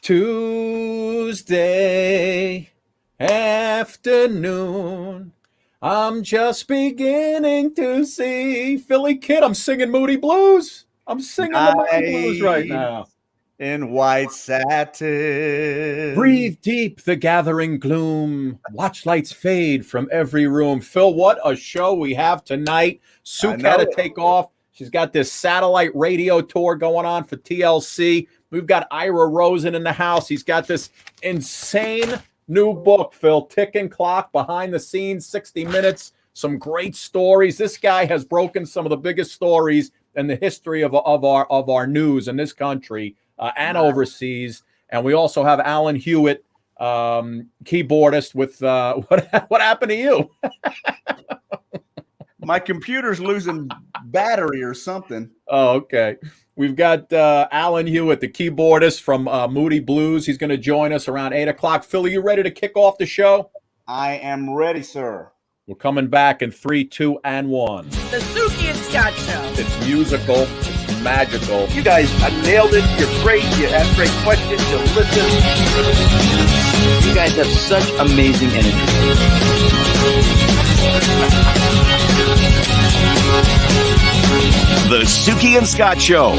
Tuesday afternoon. I'm just beginning to see Philly Kid. I'm singing Moody Blues. I'm singing the Moody Blues right now. In white satin. Breathe deep the gathering gloom. Watch lights fade from every room. Phil, what a show we have tonight. Suk had to take off. She's got this satellite radio tour going on for TLC. We've got Ira Rosen in the house. He's got this insane new book, Phil, Ticking Clock, Behind the Scenes, 60 Minutes, some great stories. This guy has broken some of the biggest stories in the history of our news in this country and overseas. And we also have Alan Hewitt, keyboardist with what happened to you? My computer's losing battery or something. Oh, okay. We've got Alan Hewitt, the keyboardist from Moody Blues. He's going to join us around 8 o'clock. Phil, are you ready to kick off the show? I am ready, sir. We're coming back in 3, 2, and 1. The Suki and Scott Show. It's musical. It's magical. You guys nailed it. You're great. You ask great questions. You listen. You guys have such amazing energy. The Suki and Scott Show.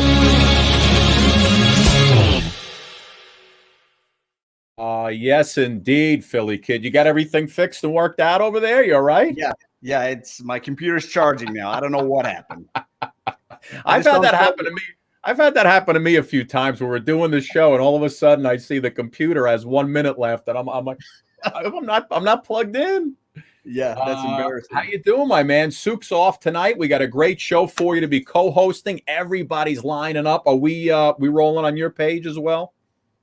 Yes, indeed, Philly Kid. You got everything fixed and worked out over there? You all right? Yeah. It's my computer's charging now. I don't know what happened. I've had that happen to me. I've had that happen to me a few times where we're doing the show and all of a sudden I see the computer has 1 minute left and I'm like, I'm not plugged in. Yeah, that's embarrassing. How you doing, my man? Suk's off tonight. We got a great show for you to be co-hosting. Everybody's lining up. Are we rolling on your page as well?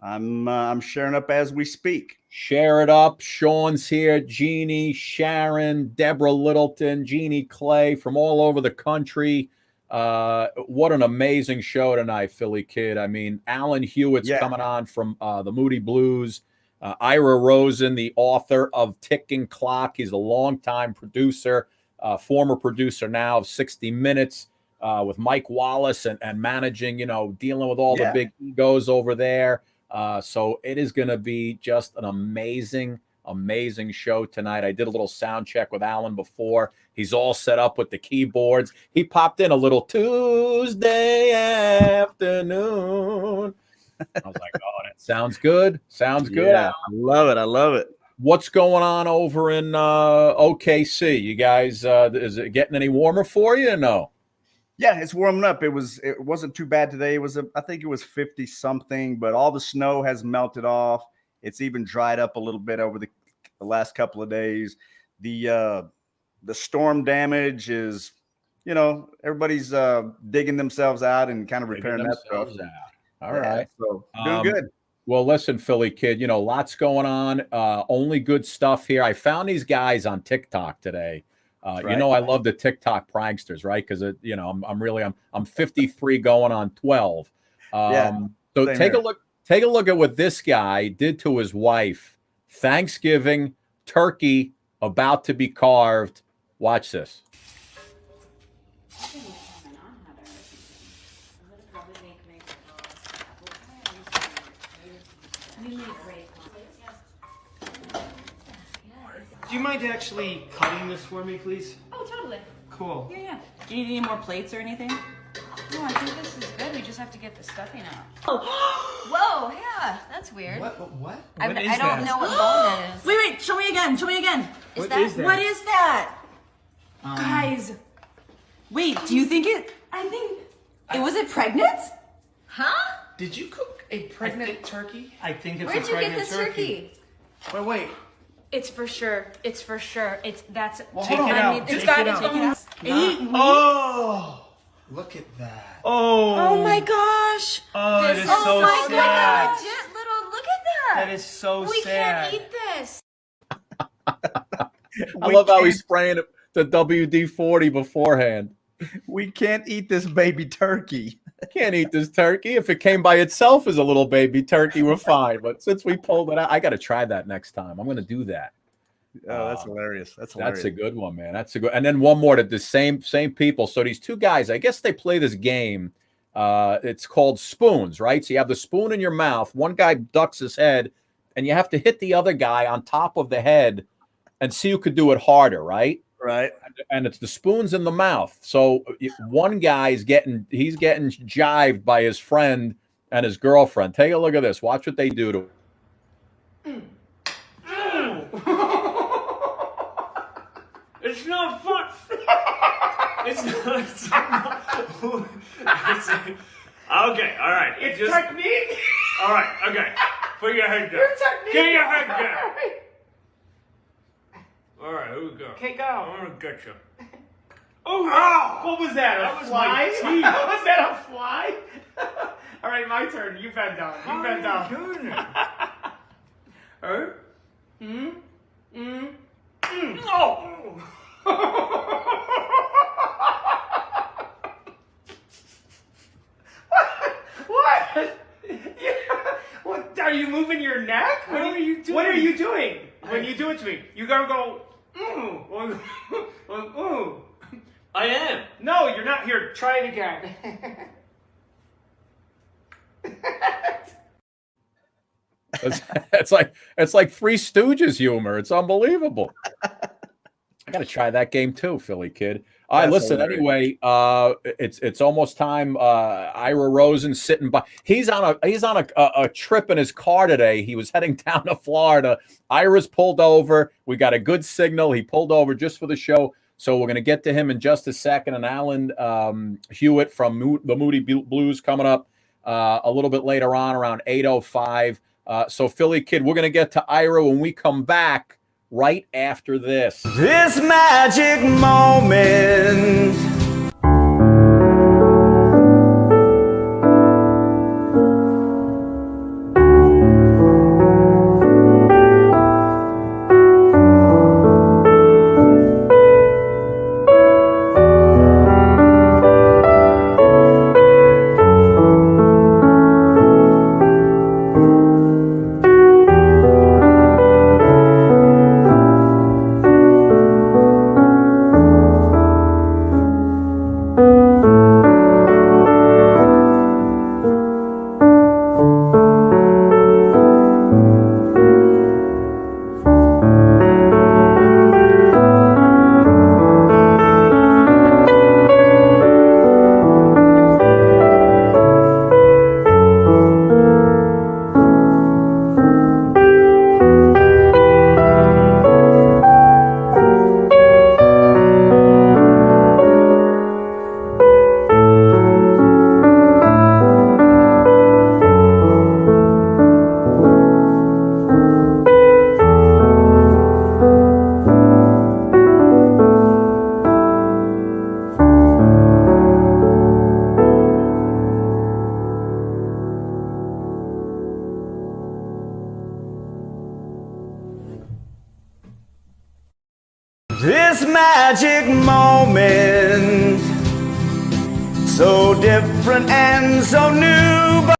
I'm sharing up as we speak. Share it up. Sean's here. Jeannie, Sharon, Deborah Littleton, Jeannie Clay from all over the country. What an amazing show tonight, Philly Kid. I mean, Alan Hewitt's coming on from the Moody Blues. Ira Rosen, the author of Ticking Clock. He's a longtime producer, former producer now of 60 Minutes with Mike Wallace and managing, dealing with all the big egos over there. So it is going to be just an amazing show tonight. I did a little sound check with Alan before. He's all set up with the keyboards. He popped in a little Tuesday afternoon. I was like, oh, that sounds good. Sounds good. Yeah, I love it. What's going on over in OKC? You guys, is it getting any warmer for you or no? Yeah, it's warming up. It wasn't too bad today. I think it was 50 something, but all the snow has melted off. It's even dried up a little bit over the last couple of days. The storm damage is, everybody's digging themselves out and kind of repairing that stuff. All right. So doing good. Well, listen, Philly Kid, lots going on. Only good stuff here. I found these guys on TikTok today. Right. I love the TikTok pranksters, right? Because I'm 53 going on 12. So take a look at what this guy did to his wife. Thanksgiving turkey about to be carved. Watch this. Do you mind actually cutting this for me, please? Oh, totally. Cool. Yeah. Do you need any more plates or anything? No, I think this is good. We just have to get the stuffing out. Oh. Whoa, yeah, that's weird. What? I don't know what bone that is. Wait, show me again. What is that? What is that? Guys. Wait, do you think it was it pregnant? Huh? Did you cook a pregnant turkey? I think it's Where'd a you pregnant get this turkey? Wait. It's for sure. That's Well, take it out. It's got its own 8 weeks. Oh, look at that. Oh my gosh. Oh, it is so my sad. God. Look at that. That is so We sad. can't eat this. I love how he's spraying the WD-40 beforehand. We can't eat this baby turkey. Can't eat this turkey. If it came by itself as a little baby turkey, we're fine. But since we pulled it out, I got to try that next time. I'm going to do that. Oh, that's hilarious. That's a good one, man. That's a good. And then one more to the same people. So these two guys, I guess they play this game It's called spoons, right? So you have the spoon in your mouth. One guy ducks his head, and you have to hit the other guy on top of the head and see who could do it harder, right? Right. And it's the spoons in the mouth. So one guy's getting jived by his friend and his girlfriend. Take a look at this. Watch what they do to him. It's not fun. It's not. Okay, all right. It's technique. All right, okay. Put your head down. Your technique. Get your head down. All right, here we go. Okay, go. I'm gonna get you. Oh, what was that? That was fly? my teeth. Was that a fly? All right, my turn. You bend down. You bend down. Doing it? Oh! What? What? Are you moving your neck? What are you doing? What are you doing? When you do it to me, you gotta go. Ooh. I am. No, you're not. Here, try it again. It's like Three Stooges humor. It's unbelievable. I got to try that game too, Philly kid. All right, That's listen. hilarious. Anyway, it's almost time. Ira Rosen sitting by. He's on a trip in his car today. He was heading down to Florida. Ira's pulled over. We got a good signal. He pulled over just for the show. So we're going to get to him in just a second. And Alan Hewitt from the Moody Blues coming up a little bit later on, around 8:05. So Philly kid, we're going to get to Ira when we come back right after this. This magic moment. This magic moment, so different and so new.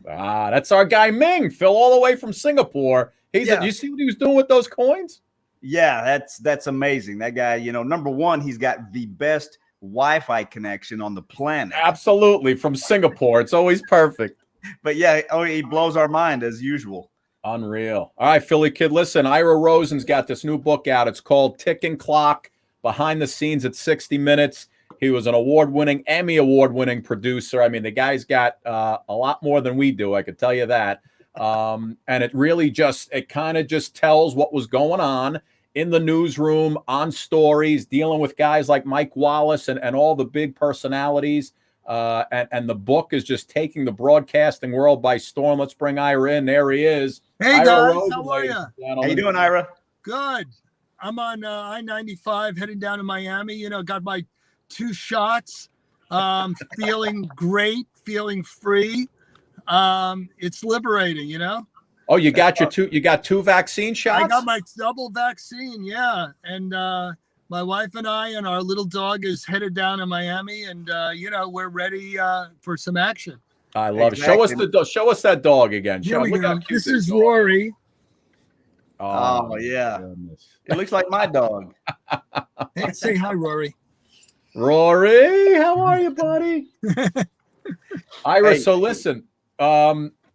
That's our guy Ming, Phil, all the way from Singapore. You see what he was doing with those coins? Yeah, that's amazing. That guy, number one, he's got the best Wi-Fi connection on the planet. Absolutely, from Singapore. It's always perfect. But yeah, he blows our mind as usual. Unreal. All right, Philly kid, listen, Ira Rosen's got this new book out. It's called Ticking Clock, Behind the Scenes at 60 Minutes. He was an Emmy award-winning producer. I mean, the guy's got a lot more than we do, I could tell you that. And it really kind of just tells what was going on in the newsroom, on stories, dealing with guys like Mike Wallace and all the big personalities. And the book is just taking the broadcasting world by storm. Let's bring Ira in. There he is. Hey, Ira guys. Rosen, How are ladies you? and gentlemen. How you doing, Ira? Good. I'm on I-95 heading down to Miami. Got my 2 shots. Feeling great, feeling free. It's liberating, Oh, you got you got 2 vaccine shots? I got my double vaccine, yeah. And my wife and I and our little dog is headed down to Miami, and we're ready for some action. I love it. Show us that dog again. Here we go. This is Rory. Oh yeah. Goodness. It looks like my dog. Hey, say hi, Rory. Rory, how are you, buddy? Ira, Hey. so listen,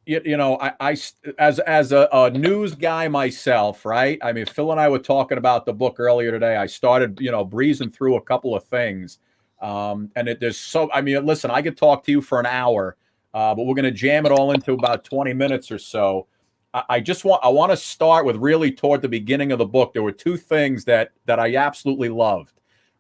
you know, I as a news guy myself, right? I mean, Phil and I were talking about the book earlier today. I started, you know, breezing through a couple of things. And there's so, I mean, listen, I could talk to you for an hour, but we're going to jam it all into about 20 minutes or so. I want to start with really toward the beginning of the book. There were two things that I absolutely loved.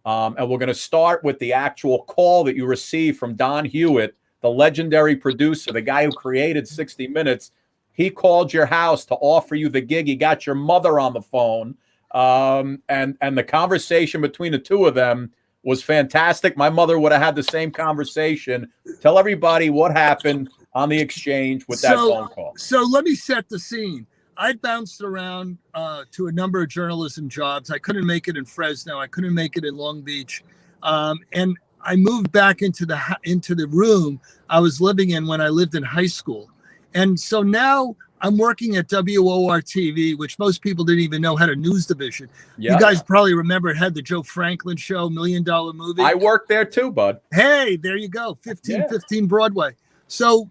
And we're going to start with the actual call that you received from Don Hewitt, the legendary producer, the guy who created 60 Minutes. He called your house to offer you the gig. He got your mother on the phone. And the conversation between the two of them was fantastic. My mother would have had the same conversation. Tell everybody what happened on the exchange with that phone call. So let me set the scene. I bounced around to a number of journalism jobs. I couldn't make it in Fresno. I couldn't make it in Long Beach. And I moved back into the room I was living in when I lived in high school. And so now I'm working at WOR-TV, which most people didn't even know had a news division. Yeah. You guys probably remember it had the Joe Franklin show, $1 Million Movie. I worked there too, bud. Hey, there you go. 1515 Broadway. So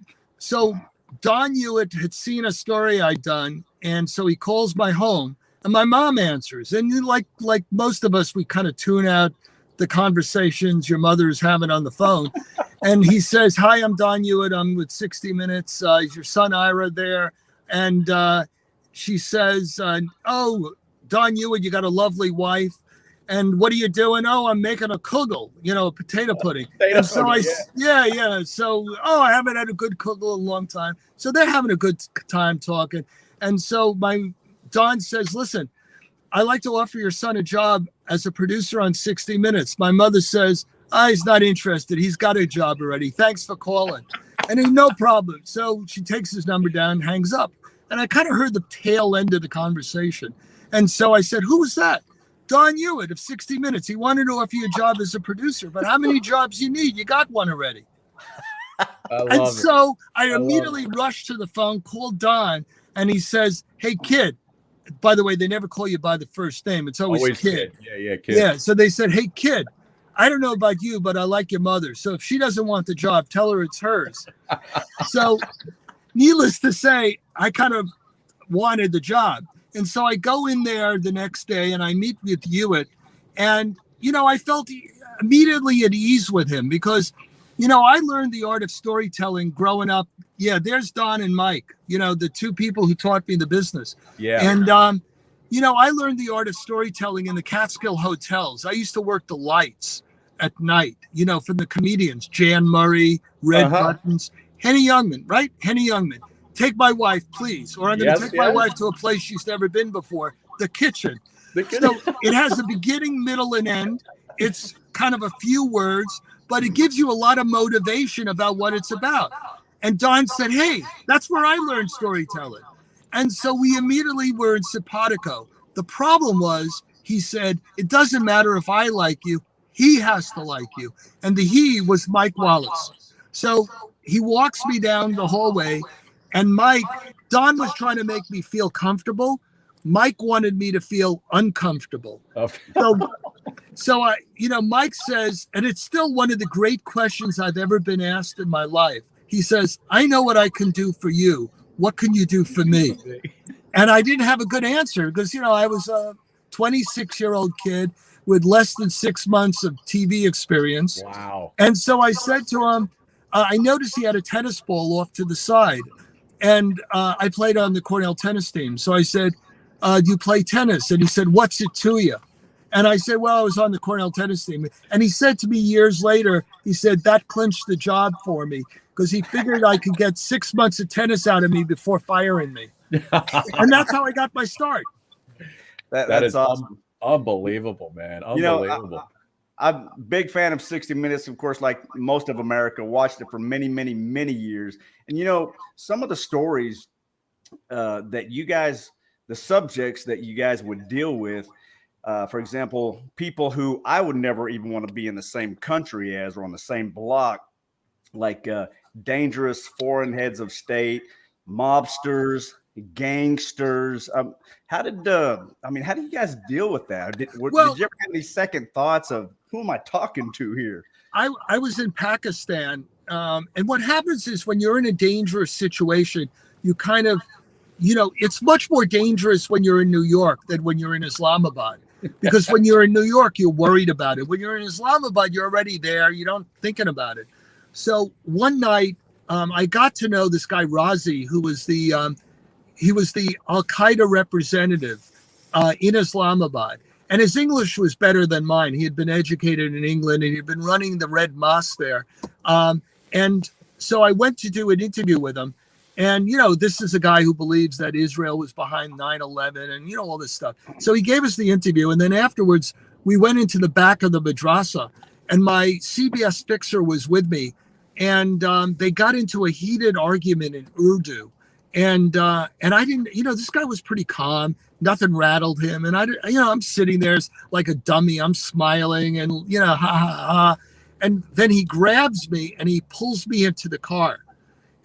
Don Hewitt had seen a story I'd done. And so he calls my home and my mom answers. And like most of us, we kind of tune out the conversations your mother's having on the phone. And he says, "Hi, I'm Don Hewitt. I'm with 60 Minutes. Is your son Ira there?" And she says, "Oh, Don Hewitt, you got a lovely wife. And what are you doing?" "Oh, I'm making a kugel, a potato pudding." And so yeah. So, I haven't had a good kugel in a long time. So they're having a good time talking. And so Don says, "Listen, I'd like to offer your son a job as a producer on 60 Minutes. My mother says, he's not interested. He's got a job already. Thanks for calling." And he, no problem. So she takes his number down, hangs up. And I kind of heard the tail end of the conversation. And so I said, "Who was that?" "Don Hewitt of 60 Minutes. He wanted to offer you a job as a producer, but how many jobs you need? You got one already." And so I immediately rushed to the phone, called Don, and he says, "Hey, kid." By the way, they never call you by the first name. It's always kid. Yeah, kid. Yeah. So they said, "Hey, kid, I don't know about you, but I like your mother. So if she doesn't want the job, tell her it's hers." So needless to say, I kind of wanted the job. And so I go in there the next day and I meet with Hewitt. And, I felt immediately at ease with him because, I learned the art of storytelling growing up. Yeah, there's Don and Mike, the two people who taught me the business. Yeah. And, I learned the art of storytelling in the Catskill hotels. I used to work the lights at night, from the comedians, Jan Murray, Red Buttons, Henny Youngman, right? Henny Youngman. "Take my wife, please." Or, "I'm going to take my wife to a place she's never been before, the kitchen." So it has a beginning, middle, and end. It's kind of a few words, but it gives you a lot of motivation about what it's about. And Don said, "Hey, that's where I learned storytelling." And so we immediately were in simpatico. The problem was, he said, "It doesn't matter if I like you. He has to like you." And the he was Mike Wallace. So he walks me down the hallway, and Don was trying to make me feel comfortable. Mike wanted me to feel uncomfortable. So Mike says, and it's still one of the great questions I've ever been asked in my life. He says, "I know what I can do for you. What can you do for me?" And I didn't have a good answer because, I was a 26-year-old kid with less than 6 months of TV experience. Wow. And so I said to him, I noticed he had a tennis ball off to the side. And I played on the Cornell tennis team. So I said, "Do you play tennis?" And he said, "What's it to you?" And I said, "Well, I was on the Cornell tennis team." And he said to me years later, he said, "That clinched the job for me," because he figured I could get 6 months of tennis out of me before firing me. And that's how I got my start. That's awesome. Unbelievable, man. Unbelievable. I'm a big fan of 60 Minutes, of course, like most of America, watched it for many, many, many years. And, some of the stories that you guys, the subjects that you guys would deal with, for example, people who I would never even want to be in the same country as or on the same block, like dangerous foreign heads of state, mobsters, gangsters. How did you guys deal with that? Did you ever have any second thoughts of who am I talking to here? I was in Pakistan And what happens is when you're in a dangerous situation, you kind of, it's much more dangerous when you're in New York than when you're in Islamabad. Because when you're in New York, you're worried about it. When you're in Islamabad, you're already there. You don't thinking about it. So one night, I got to know this guy Razi, who was he was the Al Qaeda representative in Islamabad, and his English was better than mine. He had been educated in England, and he'd been running the Red Mosque there. And so I went to do an interview with him. And, this is a guy who believes that Israel was behind 9/11 and, all this stuff. So he gave us the interview. And then afterwards, we went into the back of the madrasa, and my CBS fixer was with me. And they got into a heated argument in Urdu. And I didn't, this guy was pretty calm. Nothing rattled him. And I'm sitting there like a dummy. I'm smiling and, ha, ha, ha. And then he grabs me and he pulls me into the car.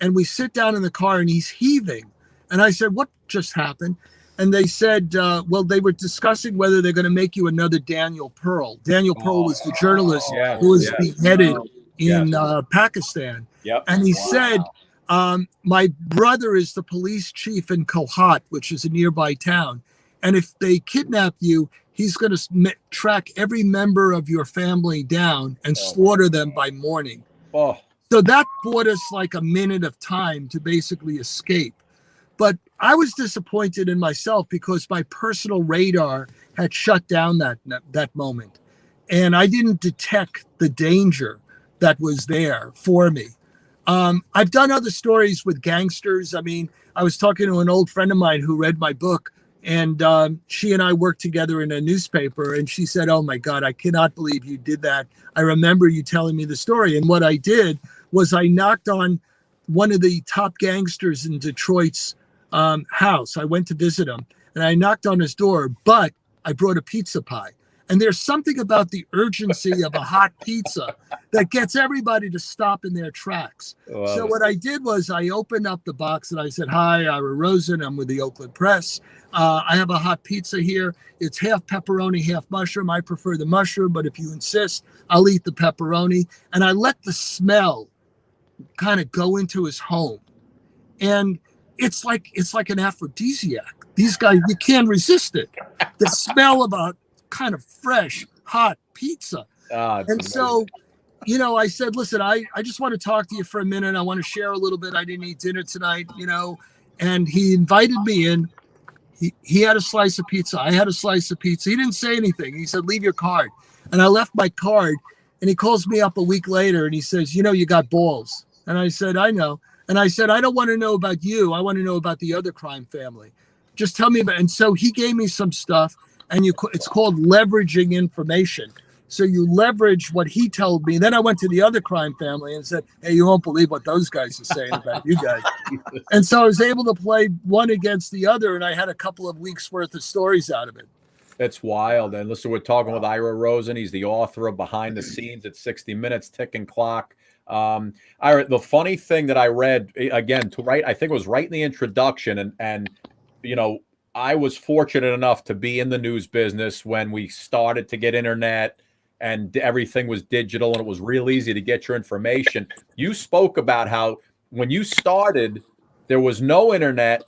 And we sit down in the car and he's heaving. And I said, what just happened? And they said, they were discussing whether they're going to make you another Daniel Pearl. Daniel Pearl was the journalist who was beheaded in Pakistan. Yep. And he said, my brother is the police chief in Kohat, which is a nearby town. And if they kidnap you, he's going to track every member of your family down and slaughter them by morning. Oh. So that bought us like a minute of time to basically escape. But I was disappointed in myself because my personal radar had shut down that moment. And I didn't detect the danger that was there for me. I've done other stories with gangsters. I mean, I was talking to an old friend of mine who read my book, and she and I worked together in a newspaper, and she said, oh my God, I cannot believe you did that. I remember you telling me the story. And what I did was I knocked on one of the top gangsters in Detroit's house. I went to visit him, and I knocked on his door, but I brought a pizza pie. And there's something about the urgency of a hot pizza that gets everybody to stop in their tracks. So what I did was I opened up the box and I said, hi, Ira Rosen. I'm with the Oakland Press. I have a hot pizza here. It's half pepperoni, half mushroom. I prefer the mushroom, but if you insist, I'll eat the pepperoni. And I let the smell kind of go into his home. And it's like an aphrodisiac. These guys, you can't resist it. The smell of a kind of fresh, hot pizza. And so, I said, listen, I just want to talk to you for a minute. I want to share a little bit. I didn't eat dinner tonight, and he invited me in. He had a slice of pizza. I had a slice of pizza. He didn't say anything. He said, leave your card. And I left my card, and he calls me up a week later and he says, you got balls. And I said, I know. And I said, I don't want to know about you. I want to know about the other crime family. Just tell me about it. And so he gave me some stuff, and it's called leveraging information. So you leverage what he told me. Then I went to the other crime family and said, hey, you won't believe what those guys are saying about you guys. And so I was able to play one against the other, and I had a couple of weeks worth of stories out of it. It's wild. And listen, we're talking with Ira Rosen. He's the author of Behind the Scenes at 60 Minutes, Ticking Clock. Ira, the funny thing that I read, again, I think it was right in the introduction, and I was fortunate enough to be in the news business when we started to get internet and everything was digital and it was real easy to get your information. You spoke about how when you started, there was no internet.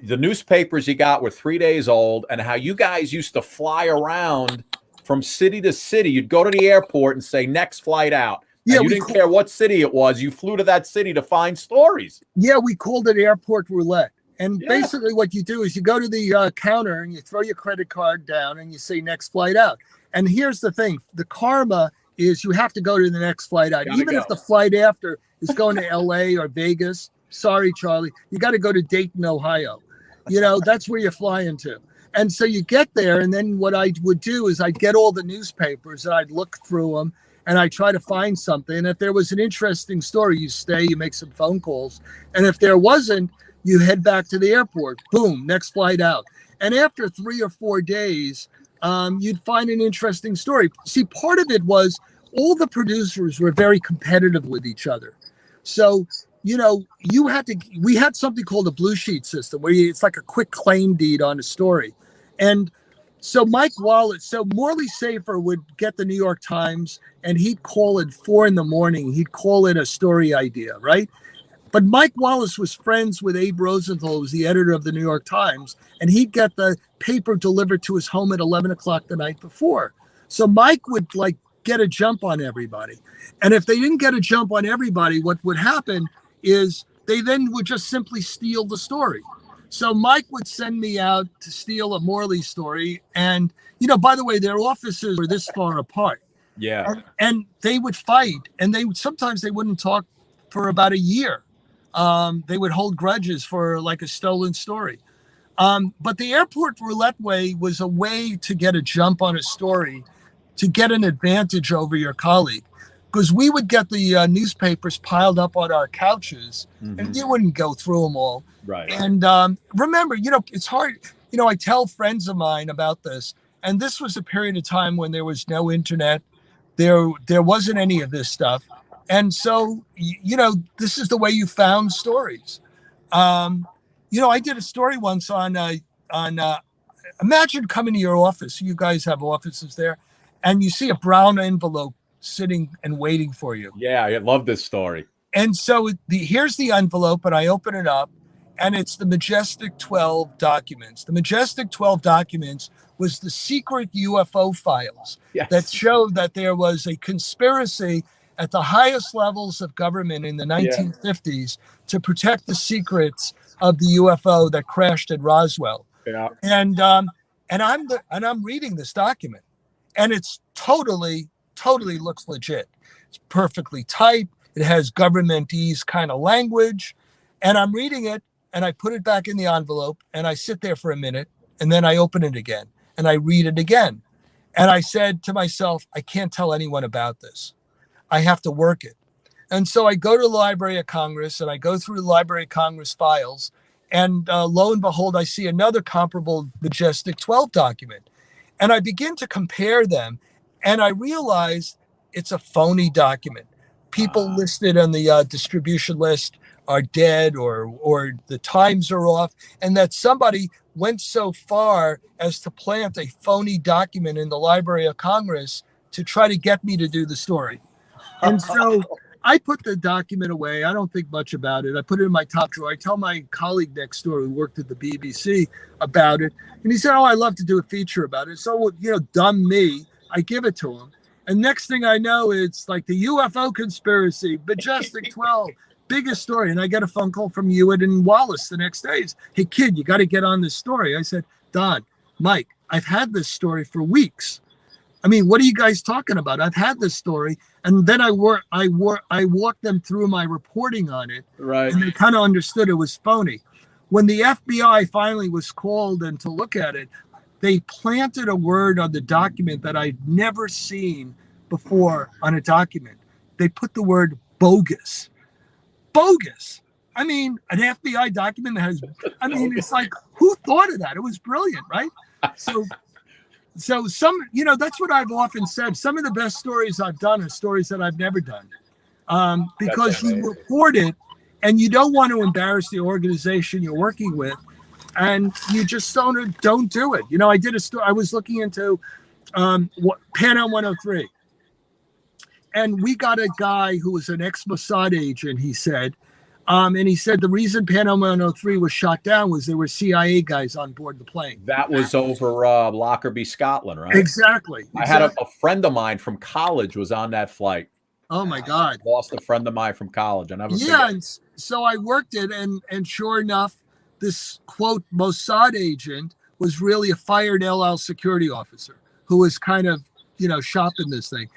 The newspapers you got were 3 days old, and how you guys used to fly around from city to city. You'd go to the airport and say, next flight out. Yeah, you didn't care what city it was. You flew to that city to find stories. Yeah, we called it airport roulette. And basically what you do is you go to the counter and you throw your credit card down and you say next flight out. And here's the thing. The karma is you have to go to the next flight out. Even if the flight after is going to LA or Vegas. Sorry, Charlie. You got to go to Dayton, Ohio. That's where you're flying to. And so you get there. And then what I would do is I'd get all the newspapers and I'd look through them and I try to find something. And if there was an interesting story, you stay, you make some phone calls. And if there wasn't, you head back to the airport. Boom, next flight out. And after 3 or 4 days, you'd find an interesting story. See, part of it was all the producers were very competitive with each other. So, we had something called a blue sheet system where it's like a quick claim deed on a story. And So Mike Wallace, so Morley Safer would get the New York Times and he'd call it 4 a.m. He'd call it a story idea, right? But Mike Wallace was friends with Abe Rosenthal, who was the editor of the New York Times, and he'd get the paper delivered to his home at 11 o'clock the night before. So Mike would like get a jump on everybody. And if they didn't get a jump on everybody, what would happen is they then would just simply steal the story. So Mike would send me out to steal a Morley story. And, you know, by the way, their offices were this far apart. Yeah. And they would fight, and sometimes they wouldn't talk for about a year. They would hold grudges for like a stolen story. But the airport roulette way was a way to get a jump on a story, to get an advantage over your colleague. Because we would get the newspapers piled up on our couches, and you wouldn't go through them all. Right. And remember, you know, it's hard. You know, I tell friends of mine about this, and this was a period of time when there was no internet. There wasn't any of this stuff. And so, you know, this is the way you found stories. You know, I did a story once on imagine coming to your office. You guys have offices there, and you see a brown envelope sitting and waiting for you. Yeah, I love this story. And so here's the envelope, and I open it up, and it's the Majestic 12 documents. The Majestic 12 documents was the secret UFO files that showed that there was a conspiracy at the highest levels of government in the 1950s to protect the secrets of the UFO that crashed at Roswell. Yeah. And I'm reading this document, and it's totally looks legit. It's perfectly typed. It has governmentese kind of language, and I'm reading it, and I put it back in the envelope, and I sit there for a minute, and then I open it again, and I read it again. And I said to myself, I can't tell anyone about this. I have to work it. And so I go to the Library of Congress, and I go through the Library of Congress files, and lo and behold, I see another comparable Majestic 12 document. And I begin to compare them, and I realize it's a phony document. People listed on the distribution list are dead, or the times are off, and that somebody went so far as to plant a phony document in the Library of Congress to try to get me to do the story. And so I put the document away. I don't think much about it. I put it in my top drawer. I tell my colleague next door who worked at the BBC about it, and he said, "Oh, I'd love to do a feature about it." So, you know, dumb me, I give it to him. And next thing I know, it's like the UFO conspiracy, Majestic 12, biggest story. And I get a phone call from Hewitt and Wallace the next day. Hey, kid, you got to get on this story. I said, Don, Mike, I've had this story for weeks. I mean, what are you guys talking about? I've had this story. And then I walked them through my reporting on it. Right. And they kind of understood it was phony. When the FBI finally was called and to look at it, they planted a word on the document that I'd never seen before on a document. They put the word bogus. Bogus. I mean, an FBI document that has, I mean, it's like, who thought of that? It was brilliant, right? So some, you know, that's what I've often said. Some of the best stories I've done are stories that I've never done. Because you report it and you don't want to embarrass the organization you're working with. And you just don't do it. You know, I did a story. I was looking into Pan Am 103. And we got a guy who was an ex-Mossad agent, he said. And he said the reason Pan Am 103 was shot down was there were CIA guys on board the plane. That was over Lockerbie, Scotland, right? Exactly. I had a friend of mine from college was on that flight. Oh, my God. Lost a friend of mine from college. I never Yeah, forget. and so I worked it, and sure enough, this, quote, Mossad agent was really a fired El Al security officer who was kind of, you know, shopping this thing.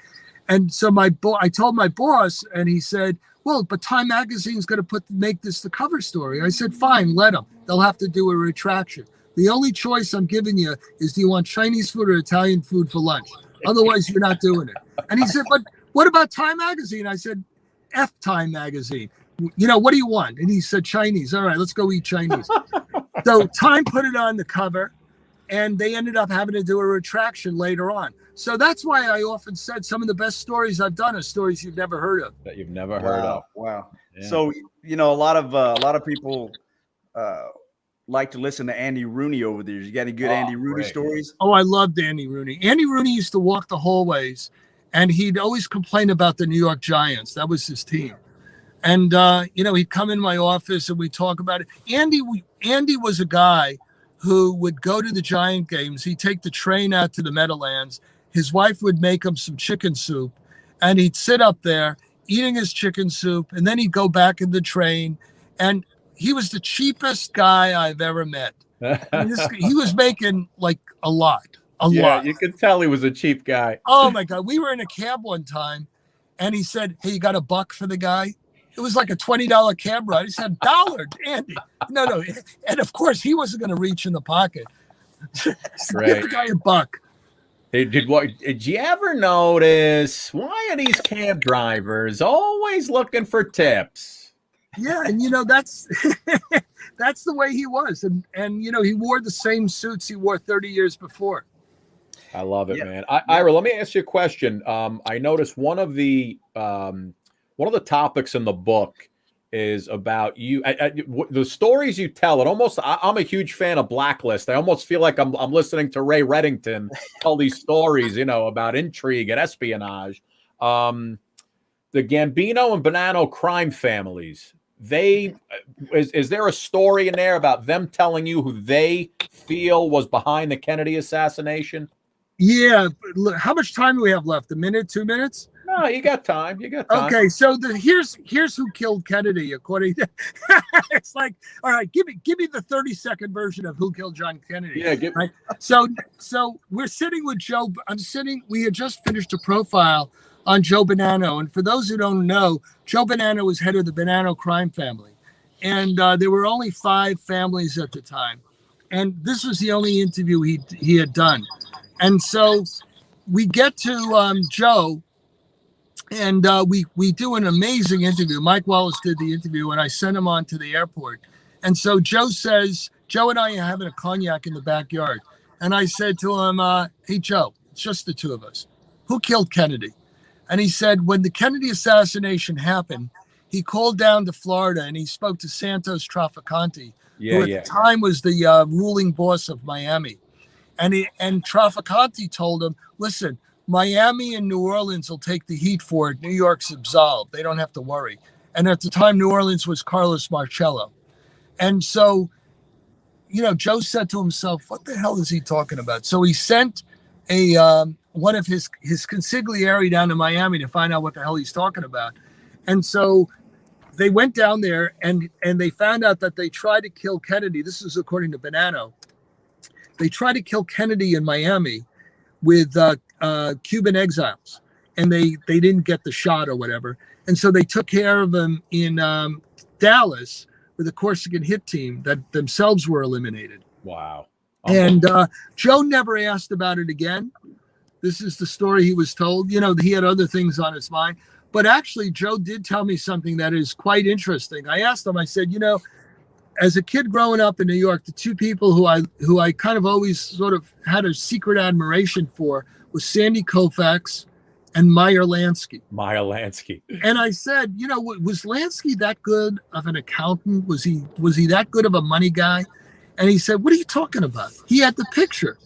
And so I told my boss, and he said, well, but Time Magazine's going to make this the cover story. I said, fine, let them. They'll have to do a retraction. The only choice I'm giving you is, do you want Chinese food or Italian food for lunch? Otherwise, you're not doing it. And he said, but what about Time Magazine? I said, F Time Magazine. You know, what do you want? And he said, Chinese. All right, let's go eat Chinese. So Time put it on the cover, and they ended up having to do a retraction later on. So that's why I often said some of the best stories I've done are stories you've never heard of. That you've never heard of. Wow. Yeah. So, you know, a lot of people like to listen to Andy Rooney over there. You got any good Andy Rooney stories? Oh, I loved Andy Rooney. Andy Rooney used to walk the hallways, and he'd always complain about the New York Giants. That was his team. And, he'd come in my office and we'd talk about it. Andy was a guy who would go to the Giant games. He'd take the train out to the Meadowlands. His wife would make him some chicken soup, and he'd sit up there eating his chicken soup, and then he'd go back in the train. And he was the cheapest guy I've ever met. I mean, he was making like a lot. You could tell he was a cheap guy. Oh my God. We were in a cab one time, and he said, "Hey, you got $1 for the guy?" It was like a $20 cab ride. He said, $1, Andy. No. And of course, he wasn't going to reach in the pocket. Right. Give the guy $1. Did you ever notice why are these cab drivers always looking for tips? Yeah, and that's that's the way he was, and he wore the same suits he wore 30 years before. I love it, man. Ira, let me ask you a question. I noticed one of the topics in the book is about you. The stories you tell. I'm a huge fan of Blacklist. I almost feel like I'm listening to Ray Reddington tell these stories, about intrigue and espionage. The Gambino and Bonanno crime families. Is there a story in there about them telling you who they feel was behind the Kennedy assassination? Yeah. Look, how much time do we have left? A minute, 2 minutes? No, you got time. Okay, so here's who killed Kennedy. According to it's like, all right, give me the 30-second version of who killed John Kennedy. Yeah, right. So we're sitting with Joe. We had just finished a profile on Joe Bonanno, and for those who don't know, Joe Bonanno was head of the Bonanno crime family, and there were only 5 families at the time, and this was the only interview he had done, and so we get to Joe. And we do an amazing interview. Mike Wallace did the interview, and I sent him on to the airport. And so Joe and I are having a cognac in the backyard. And I said to him, "Hey, Joe, it's just the two of us. Who killed Kennedy?" And he said, when the Kennedy assassination happened, he called down to Florida and he spoke to Santos Trafficante, who at the time was the ruling boss of Miami. And Trafficante told him, "Listen, Miami and New Orleans will take the heat for it. New York's absolved. They don't have to worry." And at the time, New Orleans was Carlos Marcello. And so, Joe said to himself, what the hell is he talking about? So he sent one of his consigliere down to Miami to find out what the hell he's talking about. And so they went down there and they found out that they tried to kill Kennedy. This is according to Bonanno. They tried to kill Kennedy in Miami with Cuban exiles, and they didn't get the shot or whatever. And so they took care of him in Dallas with a Corsican hit team that themselves were eliminated. Wow. And Joe never asked about it again. This is the story he was told. He had other things on his mind. But actually, Joe did tell me something that is quite interesting. I asked him, I said, as a kid growing up in New York, the two people who I kind of always sort of had a secret admiration for was Sandy Koufax and Meyer Lansky. And I said, was Lansky that good of an accountant? Was he that good of a money guy? And he said, "What are you talking about? He had the picture."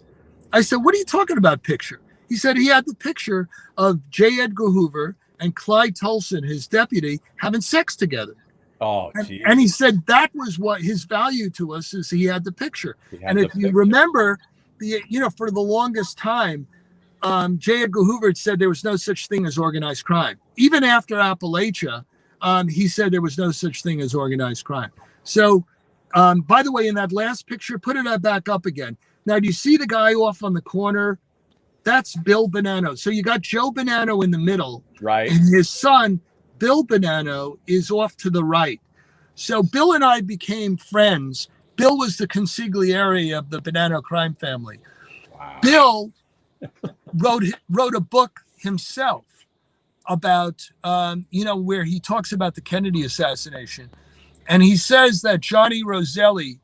I said, "What are you talking about picture?" He said he had the picture of J. Edgar Hoover and Clyde Tolson, his deputy, having sex together. Oh, and he said that was what his value to us is. He had the picture. If you remember, for the longest time, J. Edgar Hoover said there was no such thing as organized crime. Even after Appalachia, he said there was no such thing as organized crime. So, by the way, in that last picture, put it back up again. Now, do you see the guy off on the corner? That's Bill Bonanno. So you got Joe Bonanno in the middle. Right. And his son, Bill Bonanno, is off to the right. So Bill and I became friends. Bill was the consigliere of the Bonanno crime family. Wow. Bill wrote a book himself about, where he talks about the Kennedy assassination. And he says that Johnny Roselli,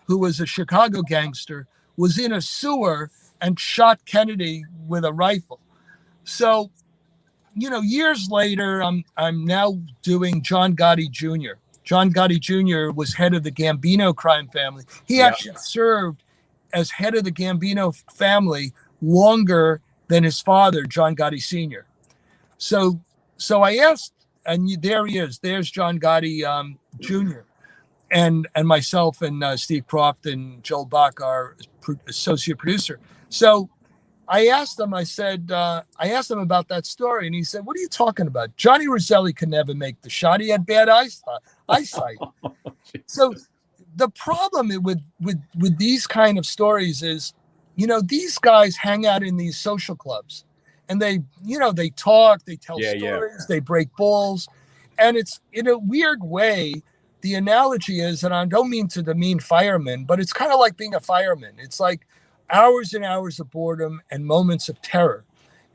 who was a Chicago gangster, was in a sewer and shot Kennedy with a rifle. So, years later, I'm now doing John Gotti Jr. John Gotti Jr. was head of the Gambino crime family. He actually served as head of the Gambino family longer than his father, John Gotti Sr. So I asked, and there he is. There's John Gotti Jr. and myself and Steve Croft and Joel Bach, our associate producer. So I asked him about that story, and he said, "What are you talking about? Johnny Roselli could never make the shot. He had bad eyesight." So the problem with these kind of stories is, these guys hang out in these social clubs, and they talk, they tell stories, they break balls, and it's in a weird way. The analogy is, and I don't mean to demean firemen, but it's kind of like being a fireman. It's like hours and hours of boredom and moments of terror.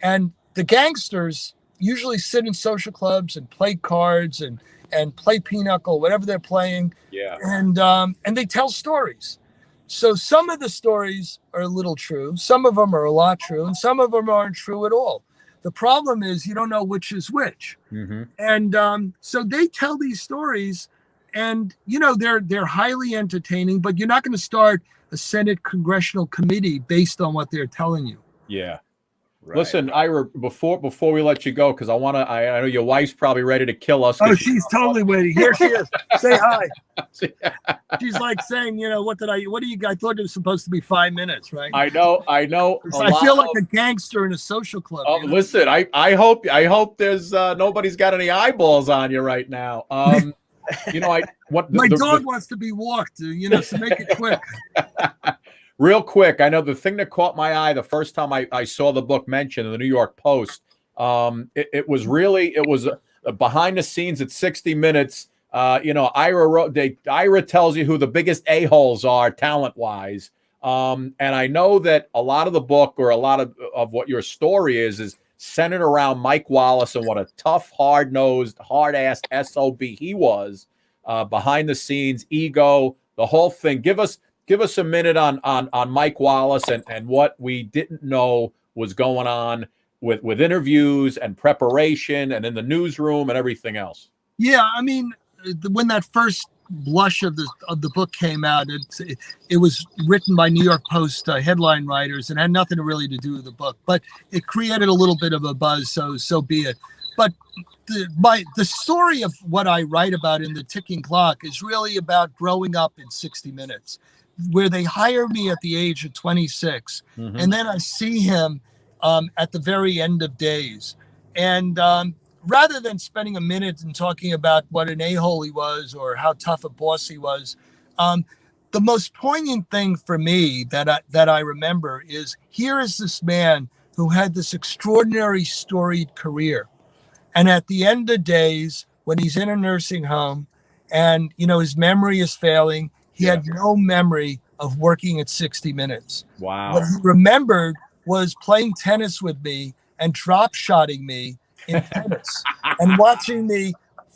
And the gangsters usually sit in social clubs and play cards and play pinochle, whatever they're playing. Yeah. And they tell stories. So some of the stories are a little true. Some of them are a lot true, and some of them aren't true at all. The problem is you don't know which is which. Mm-hmm. And so they tell these stories, and they're highly entertaining, but you're not going to start a Senate congressional committee based on what they're telling you. Yeah. Right. Listen, Ira, before we let you go, because I know your wife's probably ready to kill us. Oh, she's totally waiting. Here she is. Say hi. She's like saying, what do you guys thought it was supposed to be 5 minutes, right? I know. I feel like a gangster in a social club. Oh, listen, I hope there's nobody's got any eyeballs on you right now. My dog wants to be walked, so make it quick. Real quick, I know the thing that caught my eye the first time I saw the book mentioned in the New York Post, it was behind the scenes at 60 Minutes. Ira tells you who the biggest a-holes are talent-wise. And I know that a lot of the book, or a lot of what your story is centered around Mike Wallace and what a tough, hard-nosed, hard-assed SOB he was, behind the scenes, ego, the whole thing. Give us a minute on Mike Wallace and what we didn't know was going on with interviews and preparation and in the newsroom and everything else. Yeah, I mean, when that first blush of the book came out, it was written by New York Post headline writers and had nothing really to do with the book, but it created a little bit of a buzz, so be it. But the story of what I write about in The Ticking Clock is really about growing up in 60 Minutes, where they hire me at the age of 26. Mm-hmm. And then I see him at the very end of days. And rather than spending a minute and talking about what an a-hole he was or how tough a boss he was, the most poignant thing for me that I remember is, here is this man who had this extraordinary storied career. And at the end of days, when he's in a nursing home and, his memory is failing, he had no memory of working at 60 Minutes. Wow. What he remembered was playing tennis with me and drop shotting me in tennis and watching me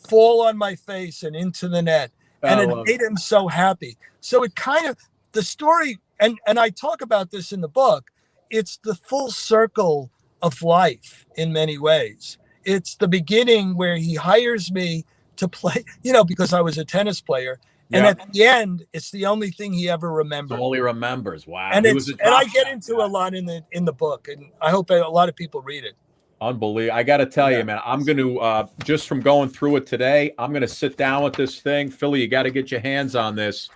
fall on my face and into the net. And it made him so happy. So it kind of, the story, and I talk about this in the book, it's the full circle of life in many ways. It's the beginning where he hires me to play, because I was a tennis player. And at the end, it's the only thing he ever remembers. All he remembers. Wow. And I get into a lot in the book, and I hope a lot of people read it. Unbelievable. I got to tell you, man, I'm going to, just from going through it today, I'm going to sit down with this thing. Philly, you got to get your hands on this.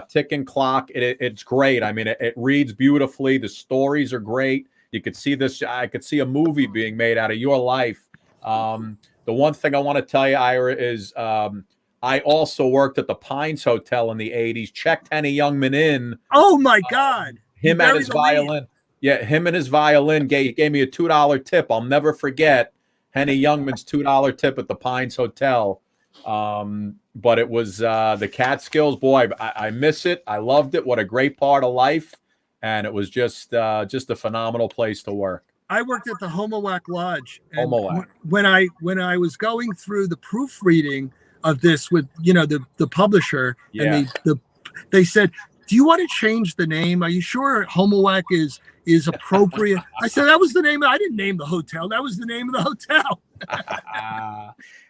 Ticking Clock. It's great. I mean, it reads beautifully. The stories are great. You could see this. I could see a movie being made out of your life. The one thing I want to tell you, Ira, is I also worked at the Pines Hotel in the 80s, checked Henny Youngman in. Oh, my God. Him and his violin. Yeah, him and his violin gave me a $2 tip. I'll never forget Henny Youngman's $2 tip at the Pines Hotel. But it was the Catskills. Boy, I miss it. I loved it. What a great part of life. And it was just a phenomenal place to work. I worked at the Homowac Lodge. And Homowac. When I was going through the proofreading of this with the publisher, and they said, "Do you want to change the name? Are you sure Homowac is appropriate?" I said, "That was the name. I didn't name the hotel. That was the name of the hotel."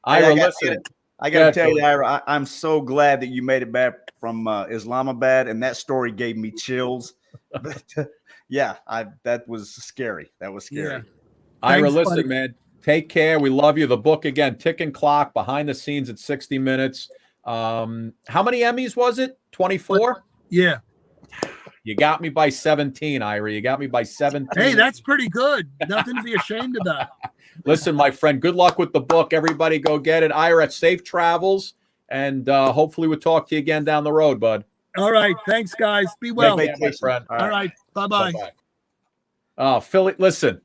Ira, listen. I got to tell you, Ira, I'm so glad that you made it back from Islamabad, and that story gave me chills. But, yeah, that was scary. That was scary. Yeah. Ira, Thanks, listen, buddy. man. Take care. We love you. The book again, Ticking Clock, behind the scenes at 60 Minutes. How many Emmys was it? 24? Yeah. You got me by 17, Ira. You got me by 17. Hey, that's pretty good. Nothing to be ashamed about. Listen, my friend, good luck with the book. Everybody go get it. Ira, safe travels. And hopefully we'll talk to you again down the road, bud. All right. Thanks, guys. Be well. Take care, my friend. All right. Bye-bye. Bye-bye. Philly, listen,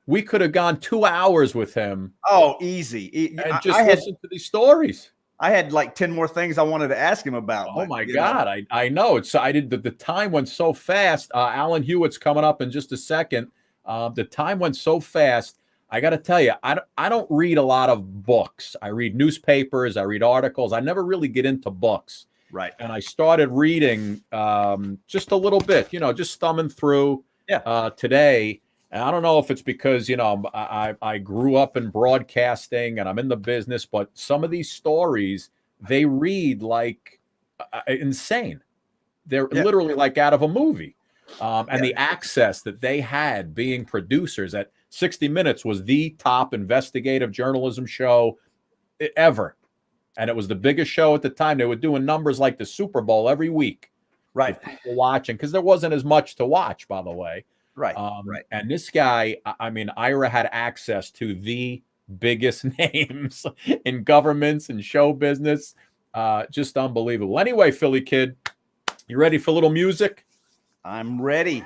we could have gone 2 hours with him. Oh, easy. And just listen to these stories. I had like 10 more things I wanted to ask him about. Oh my God. I know. The time went so fast. Alan Hewitt's coming up in just a second. The time went so fast. I got to tell you, I don't read a lot of books. I read newspapers. I read articles. I never really get into books. Right. And I started reading just a little bit, just thumbing through today. And I don't know if it's because, I grew up in broadcasting and I'm in the business, but some of these stories, they read like insane. They're literally like out of a movie. And the access that they had being producers at 60 Minutes was the top investigative journalism show ever. And it was the biggest show at the time. They were doing numbers like the Super Bowl every week. Right. People watching, because there wasn't as much to watch, by the way. Right. Right. And this guy, I mean, Ira had access to the biggest names in governments and show business. Just unbelievable. Anyway, Philly kid, you ready for a little music? I'm ready.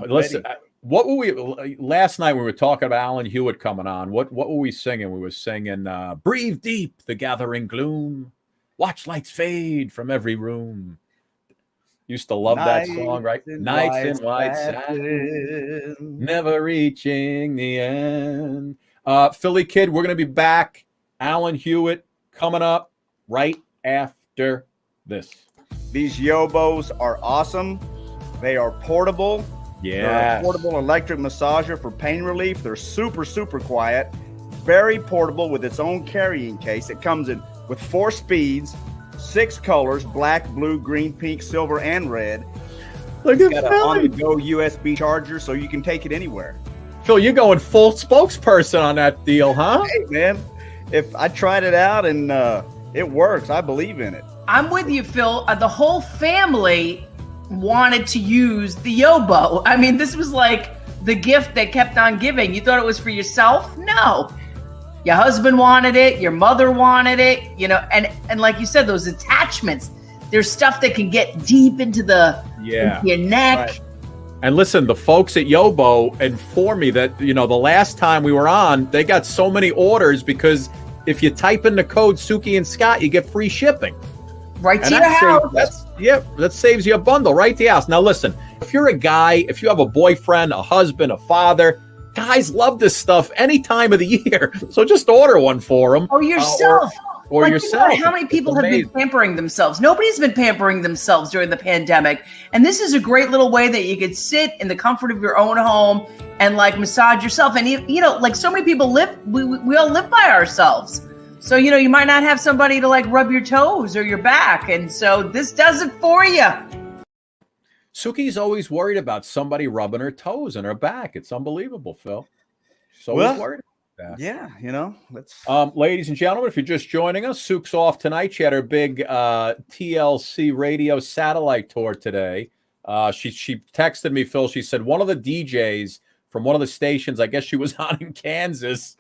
Listen, what were we last night? We were talking about Alan Hewitt coming on. What were we singing? We were singing "Breathe Deep, the Gathering Gloom, Watch Lights Fade from Every Room." Used to love that song, right? Nights in white satin, never reaching the end. Philly kid, we're going to be back. Alan Hewitt coming up right after this. These Yobos are awesome. They are portable. Yeah. They're a portable electric massager for pain relief. They're super, super quiet. Very portable with its own carrying case. It comes in with 4 speeds, 6 colors: black, blue, green, pink, silver, and red. Look It's got an on-the-go USB charger, so you can take it anywhere. Phil, you're going full spokesperson on that deal, huh? Hey, man, if I tried it out and it works, I believe in it. I'm with you, Phil. The whole family wanted to use the Yobo. I mean, this was like the gift that kept on giving. You thought it was for yourself? No. Your husband wanted it. Your mother wanted it. And like you said, those attachments, there's stuff that can get deep into into your neck. Right. And listen, the folks at Yobo informed me that, the last time we were on, they got so many orders because if you type in the code Suki and Scott, you get free shipping. Right to your house. That saves you a bundle right to your house. Now, listen, if you're a guy, if you have a boyfriend, a husband, a father, guys love this stuff any time of the year. So just order one for them. Or yourself. Or like, yourself. How many people have been pampering themselves? Nobody's been pampering themselves during the pandemic. And this is a great little way that you could sit in the comfort of your own home and like massage yourself. And, like so many people we all live by ourselves. So, you might not have somebody to like rub your toes or your back. And so this does it for you. Suki's always worried about somebody rubbing her toes and her back. It's unbelievable, Phil. She's always worried about that. Yeah, let's. Ladies and gentlemen, if you're just joining us, Suk's off tonight. She had her big TLC radio satellite tour today. She texted me, Phil. She said one of the DJs from one of the stations, I guess she was on in Kansas,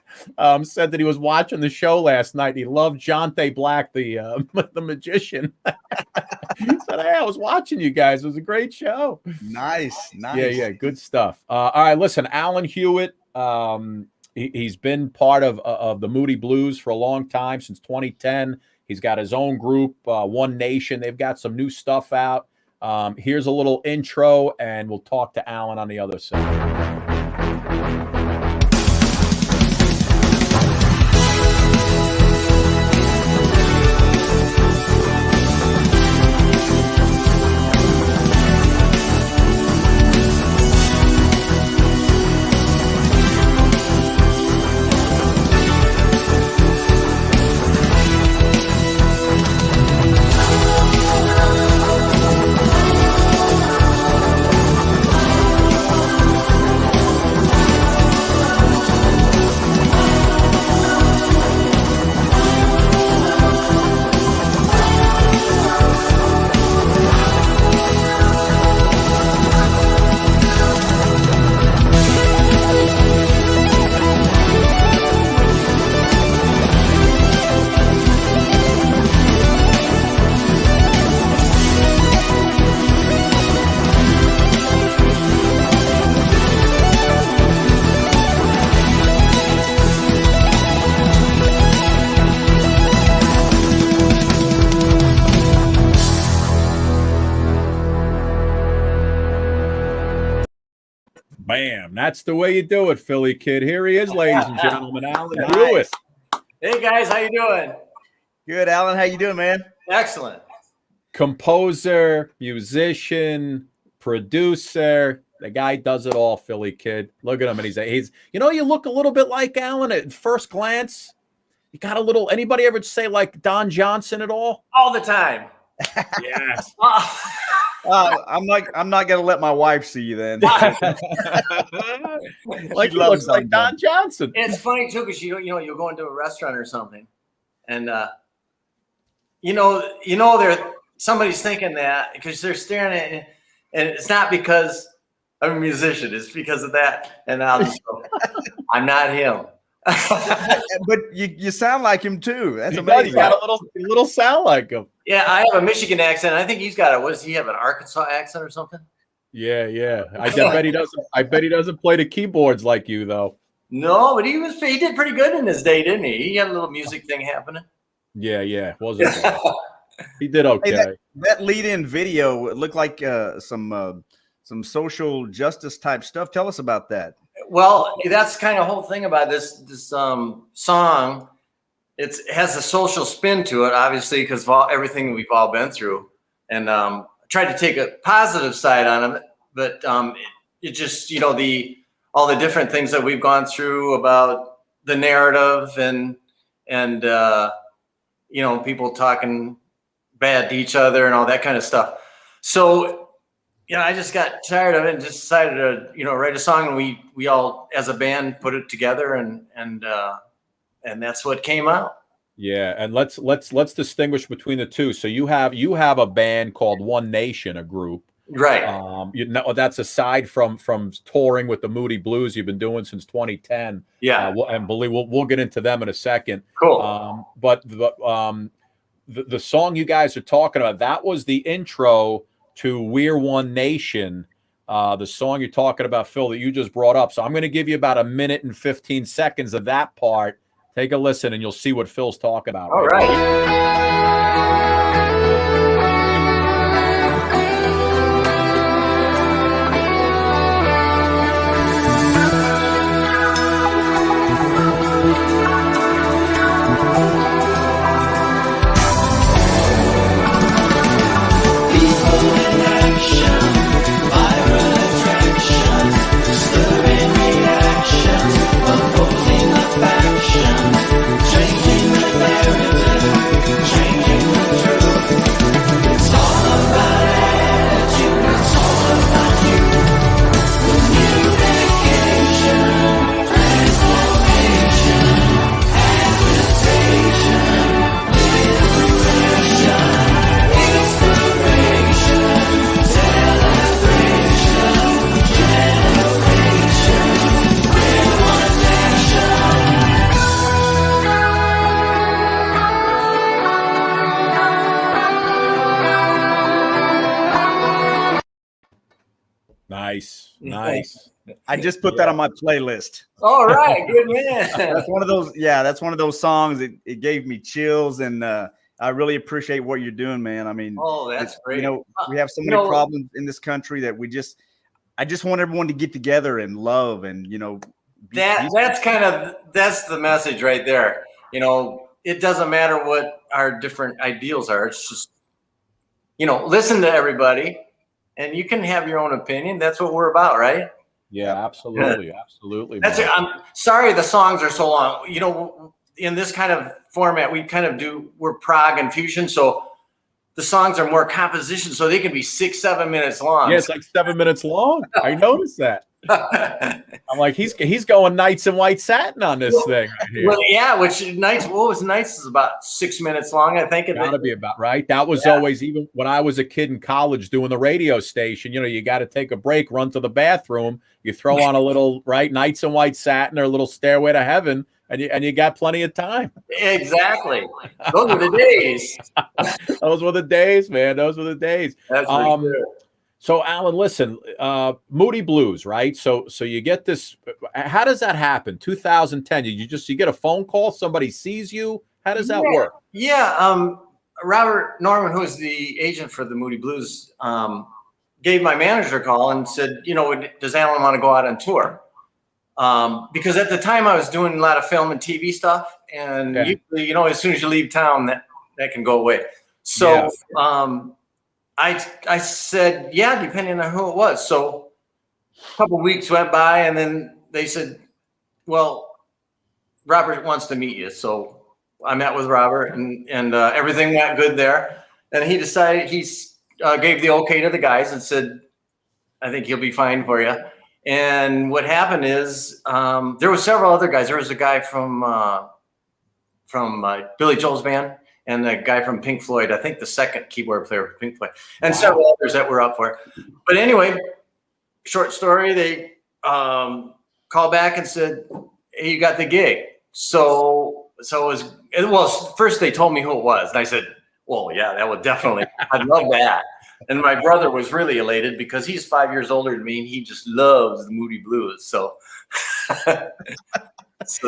said that he was watching the show last night. He loved Jonte Black, the magician. He said, "Hey, I was watching you guys. It was a great show." Nice. Yeah, good stuff. All right, listen, Alan Hewitt, he's been part of the Moody Blues for a long time, since 2010. He's got his own group, One Nation. They've got some new stuff out. Here's a little intro, and we'll talk to Alan on the other side. Bam. That's the way you do it, Philly kid. Here he is, ladies and gentlemen. Alan Nice. Hewitt. Hey guys, how you doing? Good, Alan. How you doing, man? Excellent. Composer, musician, producer. The guy does it all, Philly kid. Look at him, and he's you know, you look a little bit like Alan at first glance. You got a little. Anybody ever say like Don Johnson at all? All the time. Yes. I'm not gonna let my wife see you then. Like he looks like Don Johnson. It's funny too, because you'll go into a restaurant or something, and somebody's thinking that because they're staring at it, and it's not because I'm a musician, it's because of that. And I'll just go, I'm not him. But you sound like him too. That's amazing. He's got a little sound like him. Yeah, I have a Michigan accent. I think he's got what does he have, an Arkansas accent or something? Yeah. I bet he doesn't. I bet he doesn't play the keyboards like you though. No, but he did pretty good in his day, didn't he? He had a little music thing happening. Yeah. Wasn't bad. He did okay. Hey, that lead-in video looked like some social justice type stuff. Tell us about that. Well, that's kind of the whole thing about this song. It has a social spin to it, obviously, because of everything we've all been through, and tried to take a positive side on it. But it just, all the different things that we've gone through about the narrative and people talking bad to each other and all that kind of stuff. So. I just got tired of it and just decided to, write a song, and we all, as a band, put it together, and that's what came out. Yeah, and let's distinguish between the two. So you have a band called One Nation, a group, right? That's aside from touring with the Moody Blues you've been doing since 2010. Yeah, and believe we'll get into them in a second. Cool. But the song you guys are talking about, that was the intro to We're One Nation, the song you're talking about, Phil, that you just brought up. So I'm going to give you about 1 minute and 15 seconds of that part. Take a listen, and you'll see what Phil's talking about. All right. Nice. I just put that on my playlist. All right, good man. That's one of those. Yeah, that's one of those songs. It gave me chills, and I really appreciate what you're doing, man. I mean, that's great. We have so many problems in this country that I just want everyone to get together and love, and that's the message right there. It doesn't matter what our different ideals are. It's just, listen to everybody. And you can have your own opinion. That's what we're about, right? Yeah, absolutely. Absolutely. That's it. I'm sorry the songs are so long. In this kind of format, we're prog and fusion. So the songs are more composition. So they can be 6-7 minutes long. Yeah, it's like 7 minutes long. I noticed that. I'm like, he's going Knights in White Satin on this thing right here. Well, yeah, Knights is about 6 minutes long, I think. Gotta be about right. That was always, even when I was a kid in college doing the radio station, you got to take a break, run to the bathroom, you throw on a little Knights in White Satin or a little Stairway to Heaven, and you got plenty of time. Exactly. Those were the days. Those were the days, man. Those were the days. That's true. So, Alan, listen, Moody Blues, right? So you get this. How does that happen? 2010. You get a phone call. Somebody sees you. How does that work? Yeah. Robert Norman, who is the agent for the Moody Blues, gave my manager a call and said, you know, does Alan want to go out on tour? Because at the time I was doing a lot of film and TV stuff, and usually, you know, as soon as you leave town, that can go away. So I said, yeah, depending on who it was. So a couple of weeks went by, and then they said, well, Robert wants to meet you. So I met with Robert, and everything went good there. And he decided, gave the okay to the guys and said, I think he'll be fine for you. And what happened is there were several other guys. There was a guy from Billy Joel's band, and a guy from Pink Floyd, I think the second keyboard player for Pink Floyd, and several others that were up for it. But anyway, short story, they called back and said, hey, you got the gig. So it was first they told me who it was, and I said, well, yeah, that would definitely, I'd love that. And my brother was really elated because he's 5 years older than me, and he just loves the Moody Blues. So, that's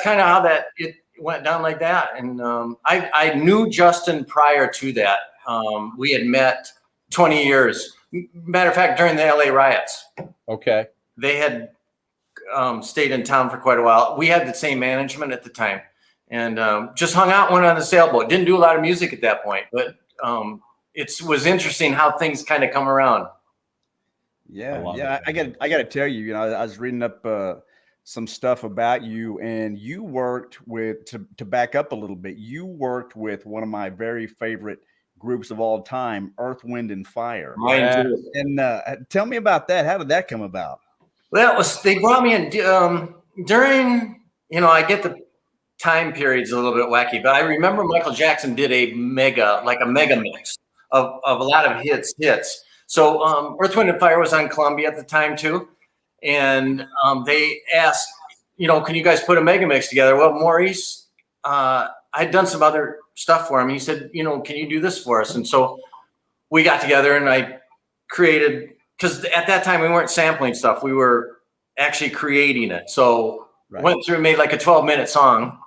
kind of how it went down like that. And I knew Justin prior to that. We had met 20 years. Matter of fact, during the LA riots. Okay. They had stayed in town for quite a while. We had the same management at the time, and just hung out, went on the sailboat. Didn't do a lot of music at that point, but it was interesting how things kind of come around. Yeah. I got to tell you, you know, I was reading up some stuff about you, and you worked with, to back up a little bit, you worked with one of my very favorite groups of all time, Earth, Wind and Fire. Mine too. And tell me about that. How did that come about? Well, they brought me in during, you know, I get the time periods a little bit wacky, but I remember Michael Jackson did a mega mix of a lot of hits. So Earth, Wind and Fire was on Columbia at the time too. And they asked, you know, can you guys put a mega mix together? Well, Maurice, I'd done some other stuff for him. He said, you know, can you do this for us? And so we got together, and I created, because at that time we weren't sampling stuff, we were actually creating it. So went through and made like a 12-minute song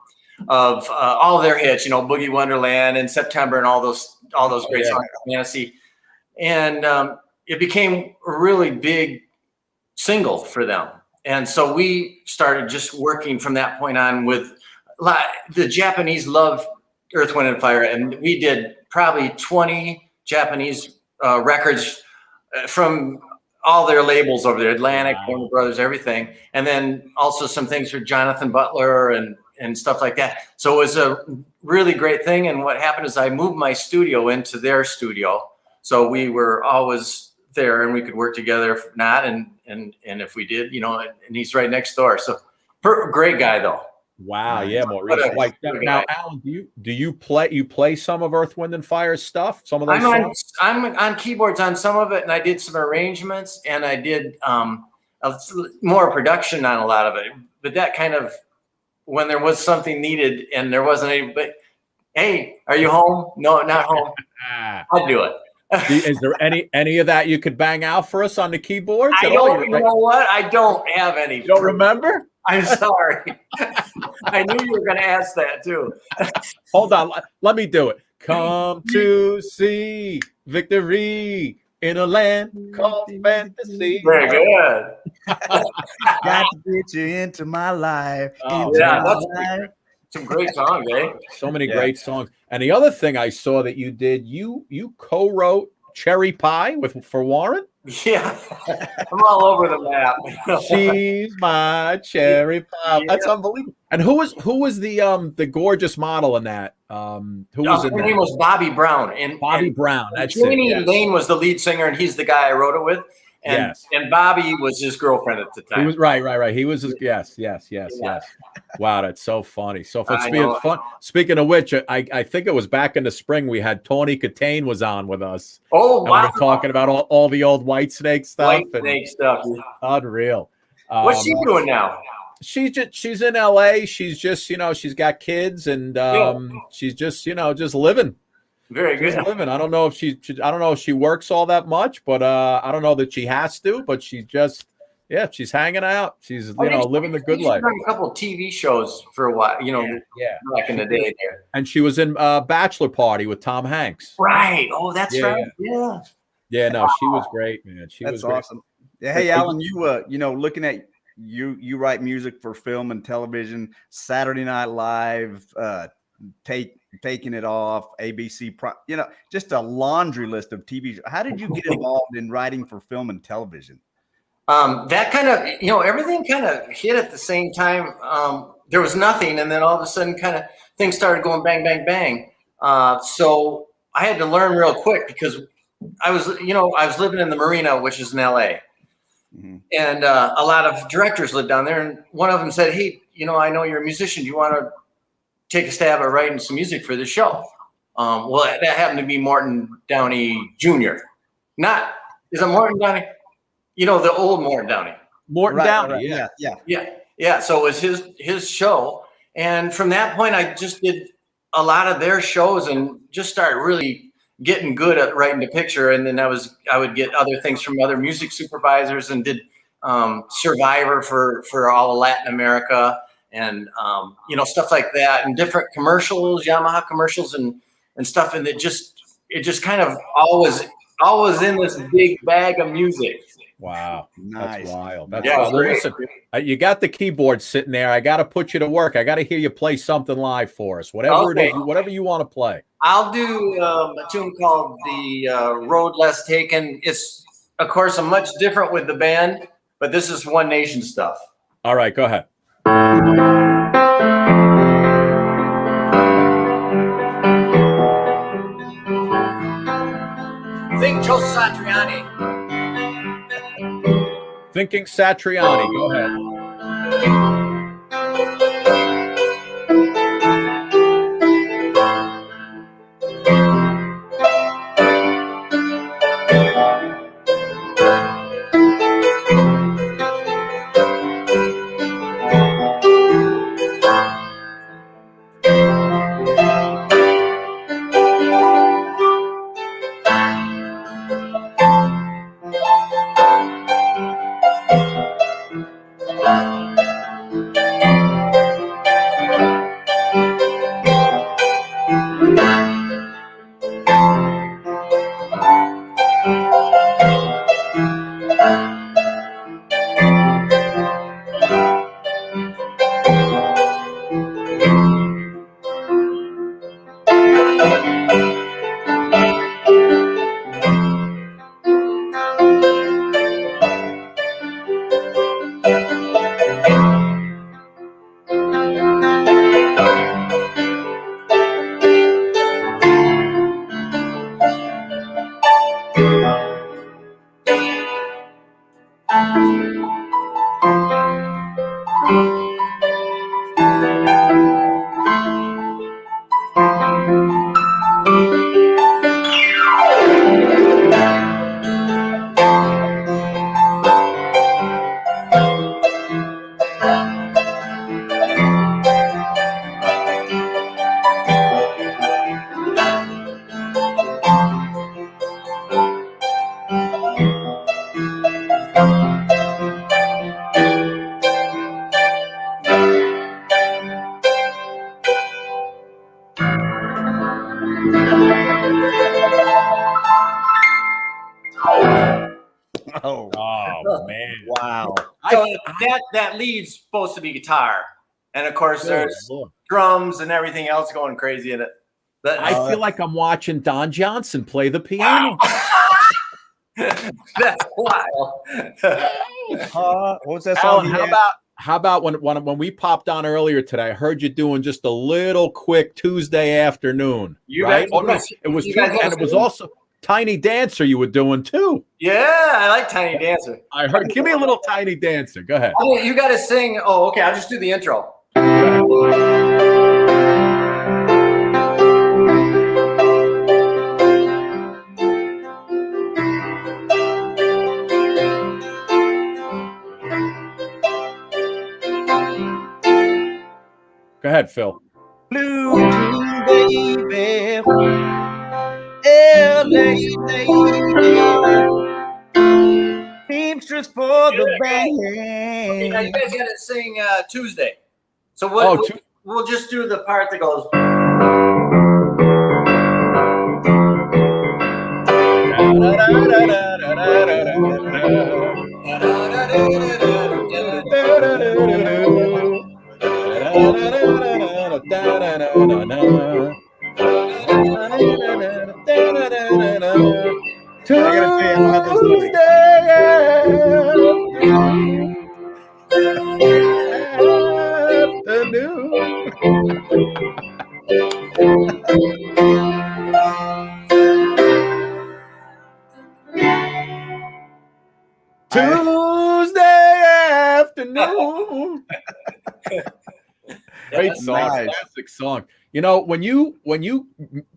of all their hits, you know, Boogie Wonderland and September and all those great songs, Fantasy. And it became a really big single for them. And so we started just working from that point on with the Japanese love Earth, Wind and Fire. And we did probably 20 Japanese records from all their labels over there, Atlantic, Warner Brothers, everything. And then also some things for Jonathan Butler and stuff like that. So it was a really great thing. And what happened is I moved my studio into their studio. So we were always there, and we could work together if not. And if we did, you know, and he's right next door. So great guy though. Wow. Yeah. Maurice. Like now, Alan, do you play some of Earth, Wind and Fire stuff? Some of those songs? I'm on keyboards on some of it, and I did some arrangements, and I did more production on a lot of it. But that kind of, when there was something needed and there wasn't any, but hey, are you home? No, not home. I'll do it. Is there any of that you could bang out for us on the keyboards? You know what? I don't have any. You don't remember? I'm sorry. I knew you were going to ask that too. Hold on. Let me do it. Come to see victory in a land called fantasy. Very good. Got to get you into my life. That's some great songs, eh? So many great songs. And the other thing I saw that you did, you co-wrote Cherry Pie for Warren? Yeah. I'm all over the map. She's my cherry pie. Yeah. That's unbelievable. And who was the gorgeous model in that? Who was in her name was Bobby Brown. Bobby Brown. That's Jamie Lane was the lead singer, and he's the guy I wrote it with. And Bobby was his girlfriend at the time. He was right. He was his yes. Wow, that's so funny. So speaking of which, I think it was back in the spring we had Tawny Katane was on with us. Oh, wow. We were talking about all the old Whitesnake stuff. Unreal. What's she doing now? She's in LA. She's just, she's got kids, and she's just, just living. Very good. She's living. I don't know if she works all that much, but I don't know that she has to. But she's just, she's hanging out. She's living the good life. She's done a couple of TV shows for a while, back in the day there. And she was in Bachelor Party with Tom Hanks. Right. Oh, that's right. Yeah. Yeah, no, she was great, man. She That's was great. awesome. Yeah, hey, Alan, you know, looking at you write music for film and television, Saturday Night Live, taking it off, ABC, you know, just a laundry list of TV. How did you get involved in writing for film and television? That kind of, you know, everything kind of hit at the same time. There was nothing, and then all of a sudden, kind of things started going bang, bang, bang. So I had to learn real quick because I was living in the Marina, which is in LA. Mm-hmm. And a lot of directors lived down there, and one of them said, "Hey, you know, I know you're a musician. Do you want to take a stab at writing some music for the show?" Well, that happened to be Morton Downey Jr. Is it Morton Downey? You know, the old Morton Downey. Morton Downey, yeah. So it was his show, and from that point, I just did a lot of their shows and just started really getting good at writing the picture. And then I would get other things from other music supervisors and did Survivor for all of Latin America and you know, stuff like that, and different commercials, Yamaha commercials and stuff. And it just kind of always in this big bag of music. Wow, nice. That's wild. That's yeah, wild. Well, listen, you got the keyboard sitting there. I got to put you to work. I got to hear you play something live for us. Whatever it is, whatever you want to play. I'll do a tune called "The Road Less Taken." It's, of course, much different with the band, but this is One Nation stuff. All right, go ahead. Think Joe Satriani. Thinking Satriani. Go ahead. Oh man! Wow. So that lead's supposed to be guitar, and of course there's drums and everything else going crazy in it. I feel like I'm watching Don Johnson play the piano. That's wild. What was that song? Alan, how about when we popped on earlier today? I heard you doing just a little quick Tuesday afternoon. Right? Oh no, it was and it was also Tiny Dancer you were doing too. Yeah, I like Tiny Dancer. I heard. Give me a little Tiny Dancer. Go ahead. Oh, you got to sing. Oh, okay. I'll just do the intro. Go ahead, Phil. Blue jean, baby. LA lady. Seamstress for the band. Okay, now you guys got to sing Tuesday. So we'll just do the part that goes. I gotta tell you, I don't have those lyrics. Tuesday afternoon. Great song, Nice. classic song. You know, when you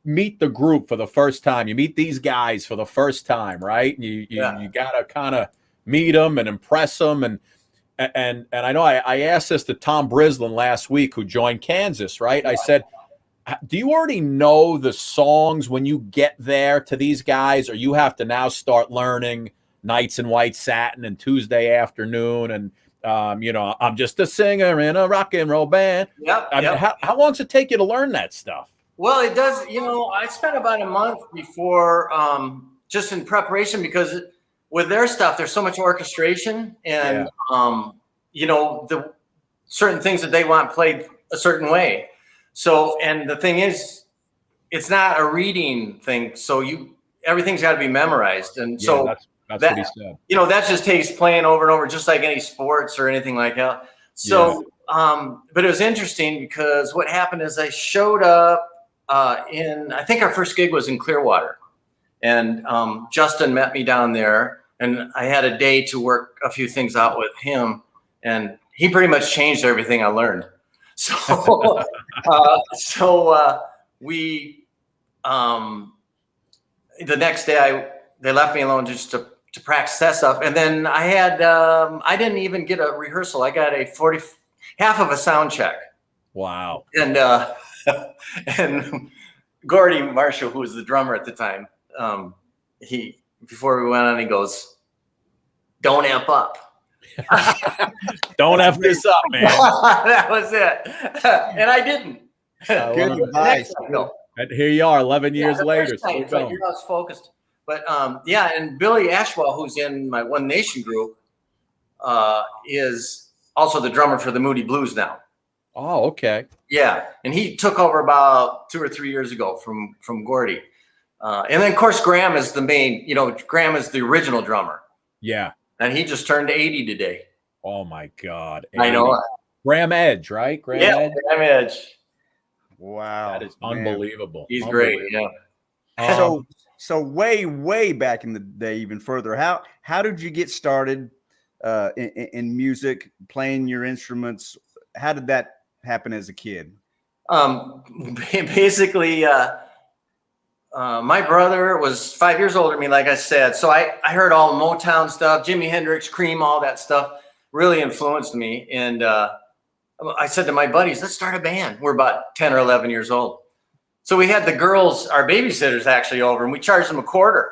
meet the group for the first time, you meet these guys for the first time, right? You gotta kind of meet them and impress them, and I know I asked this to Tom Brislin last week, who joined Kansas, right? I said, do you already know the songs when you get there to these guys, or you have to now start learning Nights in White Satin and Tuesday Afternoon and you know, I'm just a singer in a rock and roll band. Yep. I mean, how long does it take you to learn that stuff? Well, it does. You know, I spent about a month before, just in preparation, because with their stuff, there's so much orchestration and, you know, the certain things that they want played a certain way. So, and the thing is, it's not a reading thing. So everything's got to be memorized. And so that's what he said. You know, that just takes playing over and over, just like any sports or anything like that. So, but it was interesting because what happened is I showed up I think our first gig was in Clearwater, and Justin met me down there, and I had a day to work a few things out with him, and he pretty much changed everything I learned. So, we, the next day they left me alone just to practice that stuff. And then I had, I didn't even get a rehearsal. I got half of a sound check. Wow. And, and Gordy Marshall, who was the drummer at the time, before we went on, he goes, "Don't amp up." Don't F this up, man. That was it. And I didn't. Good advice. And here you are 11 years later. So you're not focused. But yeah, and Billy Ashwell, who's in my One Nation group, is also the drummer for the Moody Blues now. Oh, okay. Yeah, and he took over about 2 or 3 years ago from Gordy. And then, of course, Graham is the main, you know, Graham is the original drummer. Yeah. And he just turned 80 today. Oh, my God. 80. I know. Graham Edge, right? Graham Edge. Wow. That is unbelievable. He's great, yeah. So way back in the day, even further, how did you get started in music, playing your instruments? How did that happen as a kid? Basically, my brother was 5 years older than me, like I said. So I heard all the Motown stuff, Jimi Hendrix, Cream, all that stuff really influenced me. And I said to my buddies, let's start a band. We're about 10 or 11 years old. So we had the girls, our babysitters, actually over, and we charged them $0.25.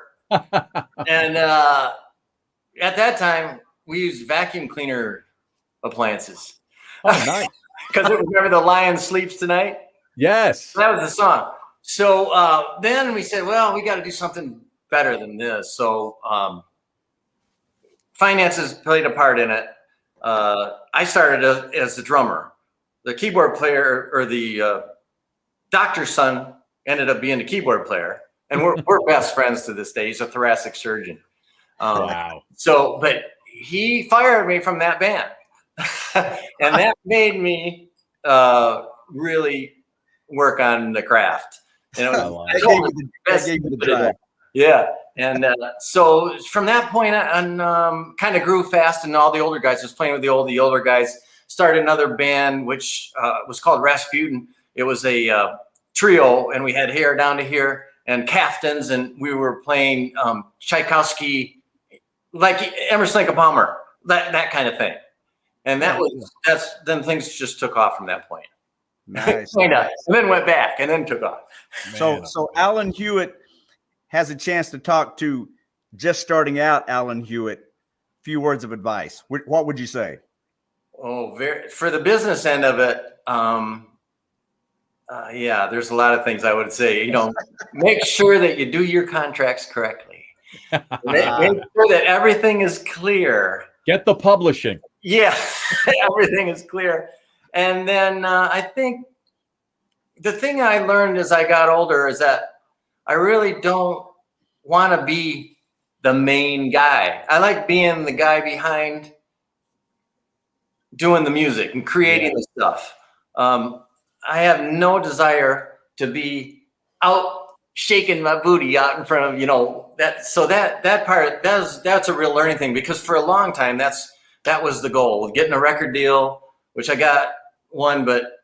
And at that time, we used vacuum cleaner appliances. Oh, nice. Because remember the Lion Sleeps Tonight? Yes. That was the song. So then we said, well, we got to do something better than this. So finances played a part in it. I started as the drummer. The keyboard player, or the doctor's son, ended up being the keyboard player. And we're best friends to this day. He's a thoracic surgeon. Wow. So, but he fired me from that band. And that made me really work on the craft. You know, yeah. And so from that point on, kind of grew fast, and all the older guys, just playing with the older guys, started another band, which was called Rasputin. It was a trio, and we had hair down to here and caftans, and we were playing Tchaikovsky, like Emerson, Lake and Palmer, that kind of thing. And then things just took off from that point. Nice. And then went back and then took off. So Alan Hewitt has a chance to talk to just starting out Alan Hewitt. Few words of advice. What would you say? Oh, for the business end of it, yeah, there's a lot of things I would say. You know, make sure that you do your contracts correctly. Make sure that everything is clear. Get the publishing. Yeah, everything is clear. And then I think the thing I learned as I got older is that I really don't want to be the main guy. I like being the guy behind doing the music and creating the stuff. I have no desire to be out shaking my booty out in front of, you know, that. So that part, that's a real learning thing, because for a long time, that was the goal, getting a record deal, which I got one, but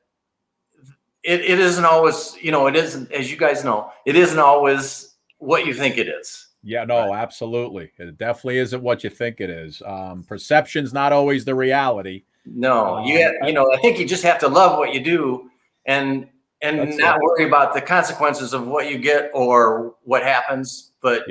it isn't always, you know, it isn't, as you guys know, it isn't always what you think it is. Yeah, no, absolutely. It definitely isn't what you think it is. Perception's not always the reality. No, you know, I think you just have to love what you do and not worry about the consequences of what you get or what happens, but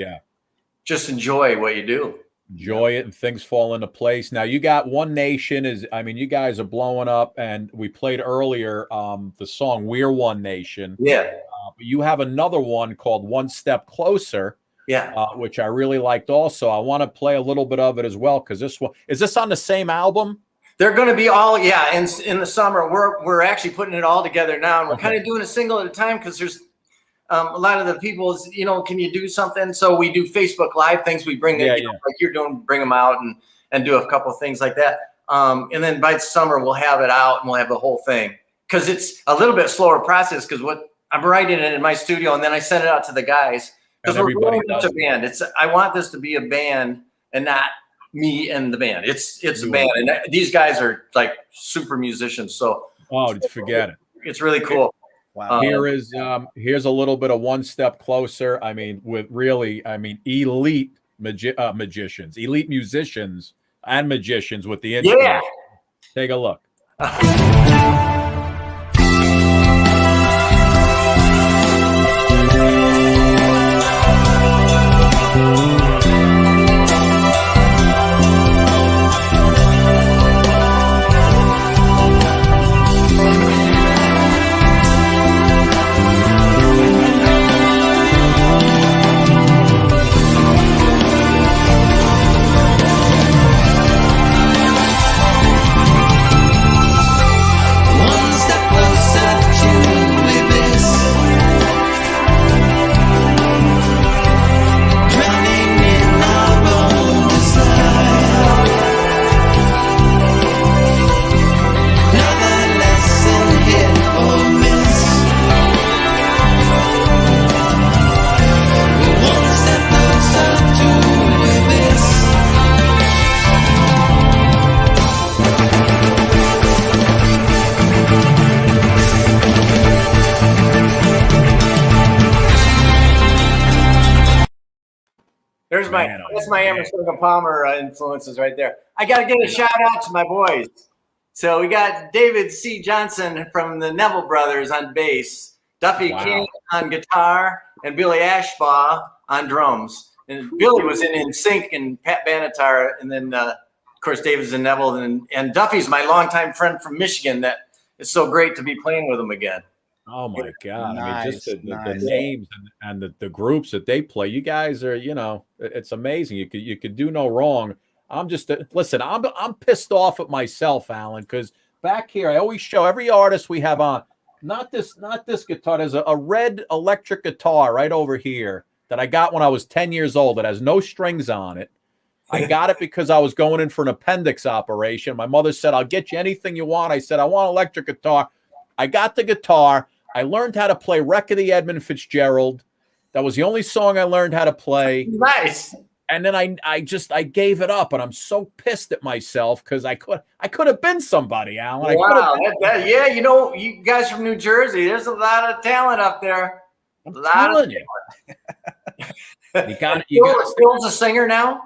just enjoy what you do. Enjoy it and things fall into place. Now you got One Nation you guys are blowing up, and we played earlier the song We're One Nation. Yeah. But you have another one called One Step Closer. Yeah. Which I really liked also. I want to play a little bit of it as well, because this one, is this on the same album? They're going to be all, in the summer. We're actually putting it all together now, and we're kind of doing a single at a time, because there's a lot of the people, you know, can you do something? So we do Facebook Live things. We bring them, like you're doing, bring them out and do a couple of things like that. And then by the summer, we'll have it out and we'll have the whole thing, because it's a little bit slower process, because what I'm writing it in my studio and then I send it out to the guys, because we're growing up a band. I want this to be a band and not me and the band. It's a band, and these guys are like super musicians. So forget it. It's really cool. Wow. Here's a little bit of One Step Closer. I mean, with really, elite magicians, elite musicians and magicians with the instruments. Yeah. Take a look. That's my Emerson and Palmer influences right there. I got to give a shout out to my boys. So we got David C. Johnson from the Neville Brothers on bass, Duffy King on guitar, and Billy Ashbaugh on drums. And Billy was in Sync and Pat Benatar, and then of course David's in Neville, and Duffy's my longtime friend from Michigan. That it's so great to be playing with him again. Oh my God. Nice, I mean, just the names and the groups that they play. You guys are, you know, it's amazing. You could do no wrong. I'm just listen, I'm pissed off at myself, Alan, because back here I always show every artist we have on, not this guitar. There's a red electric guitar right over here that I got when I was 10 years old. It has no strings on it. I got it because I was going in for an appendix operation. My mother said, I'll get you anything you want. I said, I want an electric guitar. I got the guitar. I learned how to play Wreck of the Edmund Fitzgerald. That was the only song I learned how to play. Nice. And then I gave it up, and I'm so pissed at myself because I could have been somebody, Alan. Wow. Yeah, you know, you guys from New Jersey, there's a lot of talent up there. I'm telling you. Phil's a singer now?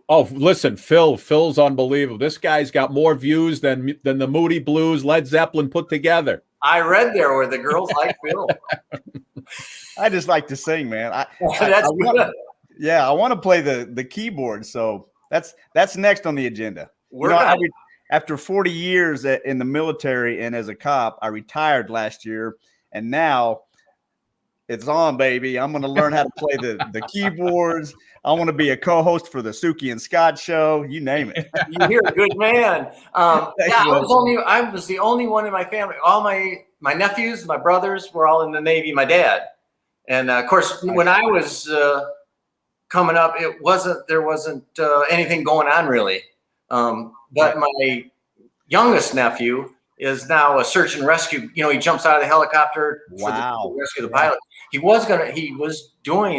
Oh, listen, Phil's unbelievable. This guy's got more views than the Moody Blues, Led Zeppelin put together. I read there where the girls like Phil. I just like to sing, man. I want to play the keyboard, so that's next on the agenda. After 40 years in the military and as a cop, I retired last year, and now It's on, baby. I'm going to learn how to play the keyboards. I want to be a co-host for the Suki and Scott show. You name it. You're a good man. Yeah, I was the only one in my family. All my nephews, my brothers were all in the Navy. My dad, and of course, when I was coming up, there wasn't anything going on really. But my youngest nephew is now a search and rescue. You know, he jumps out of the helicopter to rescue the pilot. He was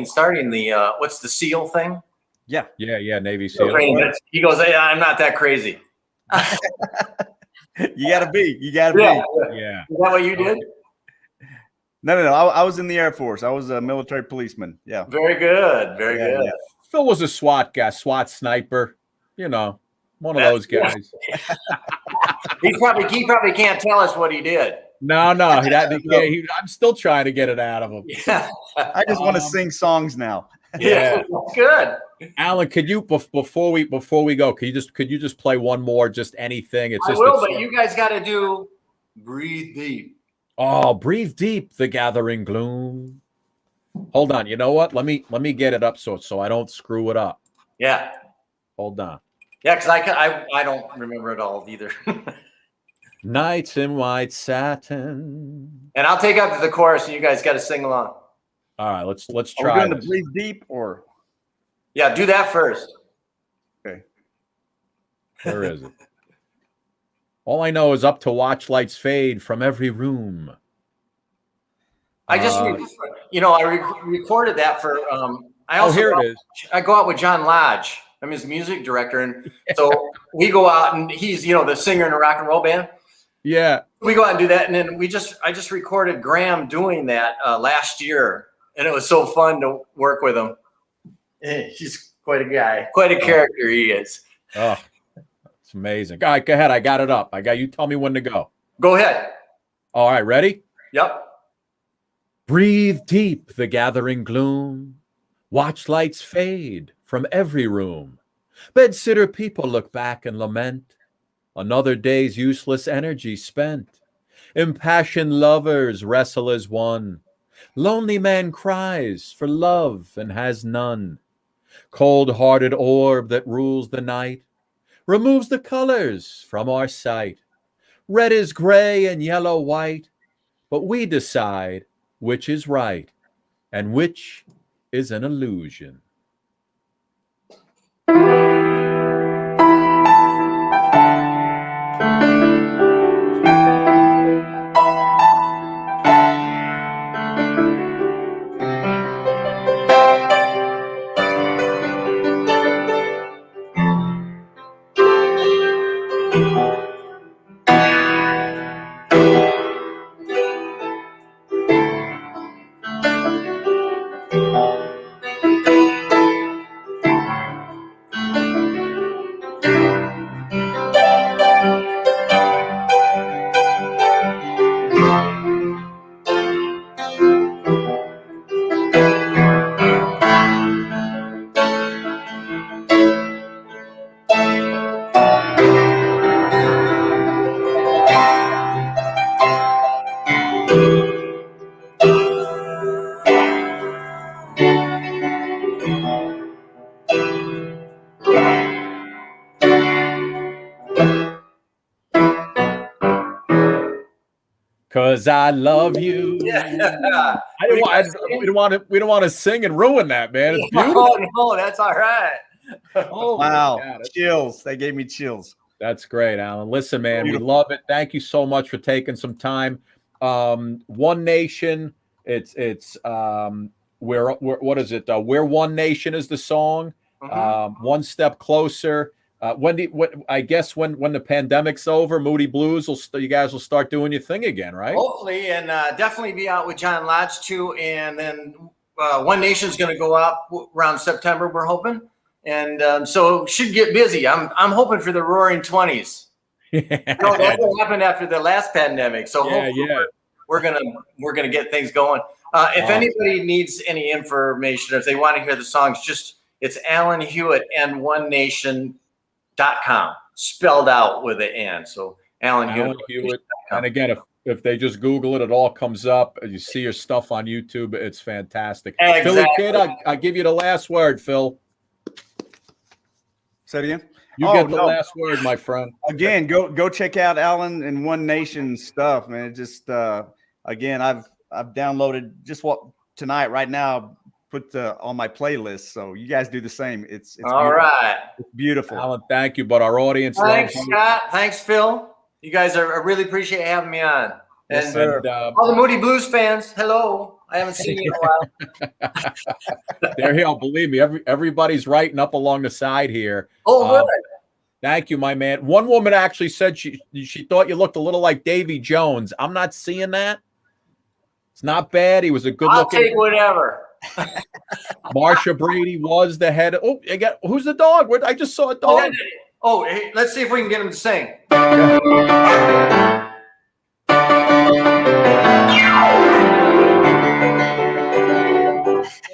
starting the what's the SEAL thing? Yeah, Navy SEAL. He goes, hey, I'm not that crazy. You gotta be. Yeah. Is that what you did? No. I was in the Air Force. I was a military policeman. Yeah. Very good. Very good. Yeah. Phil was a SWAT guy, SWAT sniper. You know, one of those guys. He probably can't tell us what he did. No. I'm still trying to get it out of him. Yeah. I just want to sing songs now. Yeah. Good. Alan, could you before we go, could you just play one more, just anything? It's just but you guys got to do Breathe Deep. Oh, breathe deep, the gathering gloom. Hold on. You know what? Let me get it up so I don't screw it up. Yeah. Hold on. Yeah, because I don't remember it all either. Nights in white satin. And I'll take up to the chorus, and you guys got to sing along. All right, let's Are try. we going to breathe deep or? Yeah, do that first. Okay. Where is it? All I know is up to watch lights fade from every room. I just, I recorded that for. I also here it is. I go out with John Lodge. I'm his music director, and so we go out, and he's the singer in a rock and roll band. Yeah, we go out and do that, and then I just recorded Graham doing that last year, and it was so fun to work with him. He's quite a guy, quite a character he is. Oh, it's amazing. All right, go ahead. I got it up. You tell me when to go. Go ahead. All right, ready? Yep. Breathe deep, the gathering gloom. Watch lights fade from every room. Bedsitter people look back and lament. Another day's useless energy spent. Impassioned lovers wrestle as one. Lonely man cries for love and has none. Cold-hearted orb that rules the night removes the colors from our sight. Red is gray and yellow white, but we decide which is right and which is an illusion. Cause I love you. Yeah. We don't want to sing and ruin that, man. It's beautiful. No, that's all right. Oh, wow. Chills. They gave me chills. That's great, Alan. Listen, man, we love it. Thank you so much for taking some time. One Nation. It's what is it? We're One Nation is the song. One Step Closer. When the pandemic's over, Moody Blues you guys will start doing your thing again, right? Hopefully, and definitely be out with John Lodge too. And then One Nation's going to go out around September. We're hoping, and so should get busy. I'm hoping for the Roaring 20s. That's what happened after the last pandemic. So we're gonna get things going. If anybody needs any information, if they want to hear the songs, it's Alan Hewitt and OneNation.com, spelled out with an N. So Alan Hewitt. And again, If they just Google it, it all comes up. You see your stuff on YouTube. It's fantastic. Exactly. Philly Kid, I give you the last word, Phil. Say it again. You get the last word, my friend. Again, go check out Alan and One Nation stuff, man. It just again, I've downloaded just what tonight right now. Put on my playlist, so you guys do the same. It's all beautiful. right. It's beautiful. Alan, thank you, but our audience Thanks, loves you. Scott. Thanks, Phil. You guys I really appreciate having me on. Yes, And sir. all the Moody Blues fans, hello. I haven't seen you in a while. They're here. Believe me, everybody's writing up along the side here. Oh, good. Thank you, my man. One woman actually said she thought you looked a little like Davy Jones. I'm not seeing that. It's not bad. He was a good I'll looking. take whatever. Marsha Brady was the head. Oh, who's the dog? I just saw a dog. Oh, hey, let's see if we can get him to sing. You're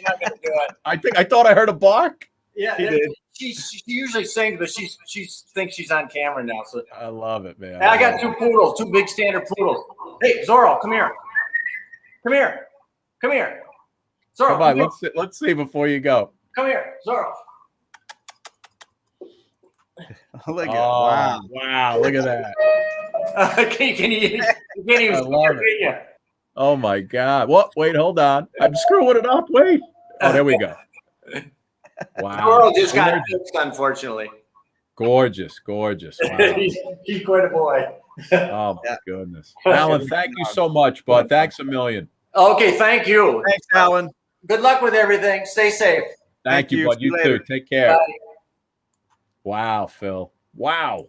not gonna do it. I thought I heard a bark. Yeah, He did. She usually sings, but she thinks she's on camera now. So I love it, man. and I got two poodles, two big standard poodles. Hey, Zorro, come here. Come here. Come here. Zorro, Come on, let's see before you go. come here, Zorro. Look at Wow, look at that. Can you can't even I love it. can you? Oh my God. What? Wait, hold on. I'm screwing it up. Wait. Oh, there we go. Wow. Zorro just got fixed, unfortunately. Gorgeous. Wow. he's quite a boy. Oh my goodness. Alan, thank you so much, bud. Thanks a million. Okay, thank you. Thanks, Alan. Good luck with everything. Stay safe. Thank you, bud. See you You later. too. Take care. Bye. Wow, Phil. Wow.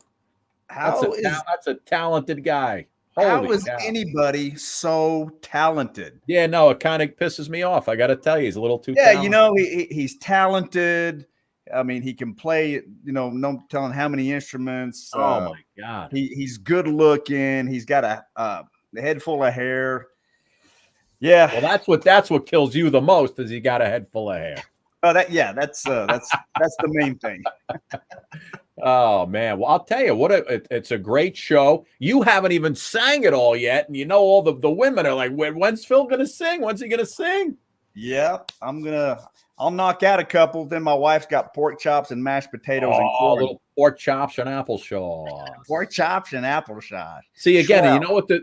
How That's a talented guy. how Holy is cow. anybody so talented? Yeah, no, it kind of pisses me off. I got to tell you, he's a little too Yeah, talented. you know, he's talented. I mean, he can play, you know, no telling how many instruments. Oh my God. He's good looking. He's got a head full of hair. Yeah. Well, that's what kills you the most is he got a head full of hair. Oh, that's the main thing. Oh man. Well, I'll tell you it's a great show. You haven't even sang it all yet, and you know all the women are like, when's Phil gonna sing? When's he gonna sing? Yeah, I'll knock out a couple. Then my wife's got pork chops and mashed potatoes and corn. Little pork chops and applesauce. Pork chops and applesauce. See again, Sure.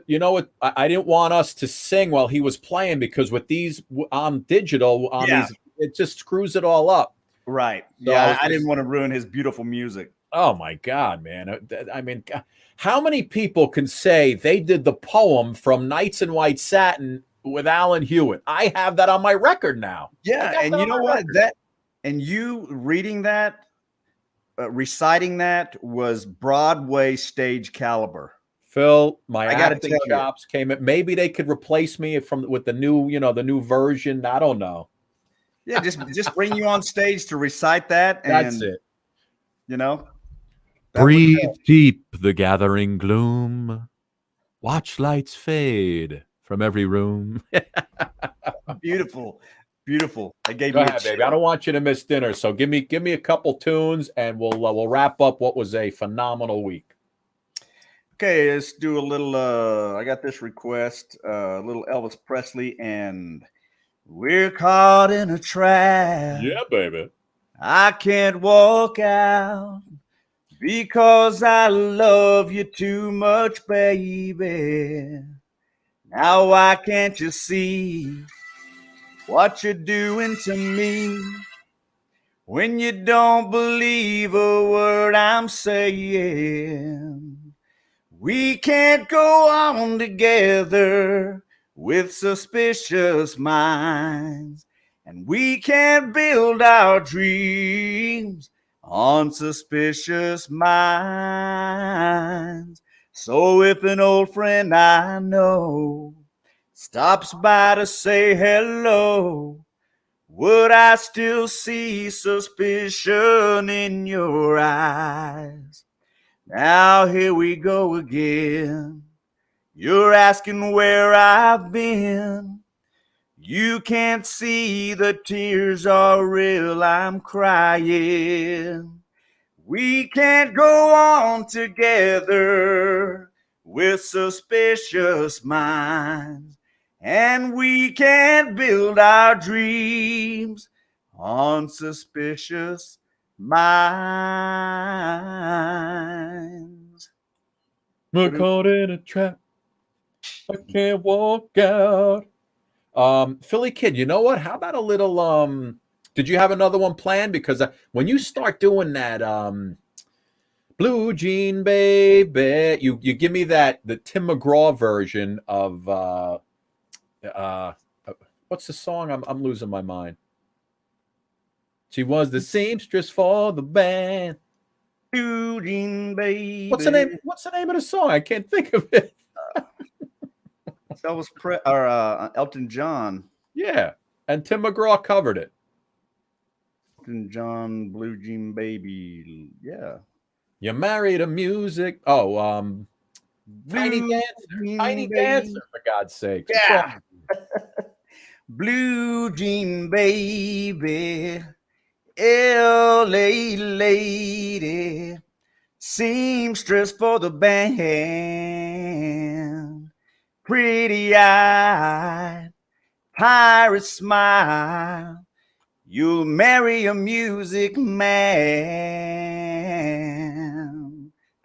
you know what? I didn't want us to sing while he was playing because with these on digital on these, it just screws it all up. Right. So Yeah, I didn't want to ruin his beautiful music. Oh my God, man! I mean, how many people can say they did the poem from Nights in White Satin with Alan Hewitt? I have that on my record now. Yeah, and you know what? You reading that, reciting that was Broadway stage caliber. Phil, my I gotta acting tell you. chops came in. Maybe they could replace me with the new, the new version. I don't know. Yeah, just bring you on stage to recite that. And, That's it. You know, Breathe deep the gathering gloom. Watch lights fade from every room. beautiful. I gave Go you ahead, baby. I don't want you to miss dinner. So give me a couple tunes, and we'll wrap up what was a phenomenal week. Okay, let's do a little. I got this request. A little Elvis Presley, and we're caught in a trap. Yeah, baby. I can't walk out because I love you too much, baby. Now why can't you see what you're doing to me when you don't believe a word I'm saying? We can't go on together with suspicious minds, and we can't build our dreams on suspicious minds. So if an old friend I know stops by to say hello, would I still see suspicion in your eyes? Now here we go again. You're asking where I've been. You can't see the tears are real, I'm crying. We can't go on together with suspicious minds, and we can't build our dreams on suspicious minds. We're caught in a trap. I can't walk out. Philly Kid, you know what? How about a little did you have another one planned? Because when you start doing that Blue Jean Baby, you give me the Tim McGraw version of what's the song? I'm losing my mind. She was the seamstress for the band. Blue Jean Baby. What's the name of the song? I can't think of it. That was Elton John. Yeah, and Tim McGraw covered it. Elton John, Blue Jean Baby. Yeah. You married a music. Oh, Tiny Dancer, for God's sake. Yeah. Blue Jean Baby, LA lady, seamstress for the band, pretty-eyed, pirate smile, you'll marry a music man.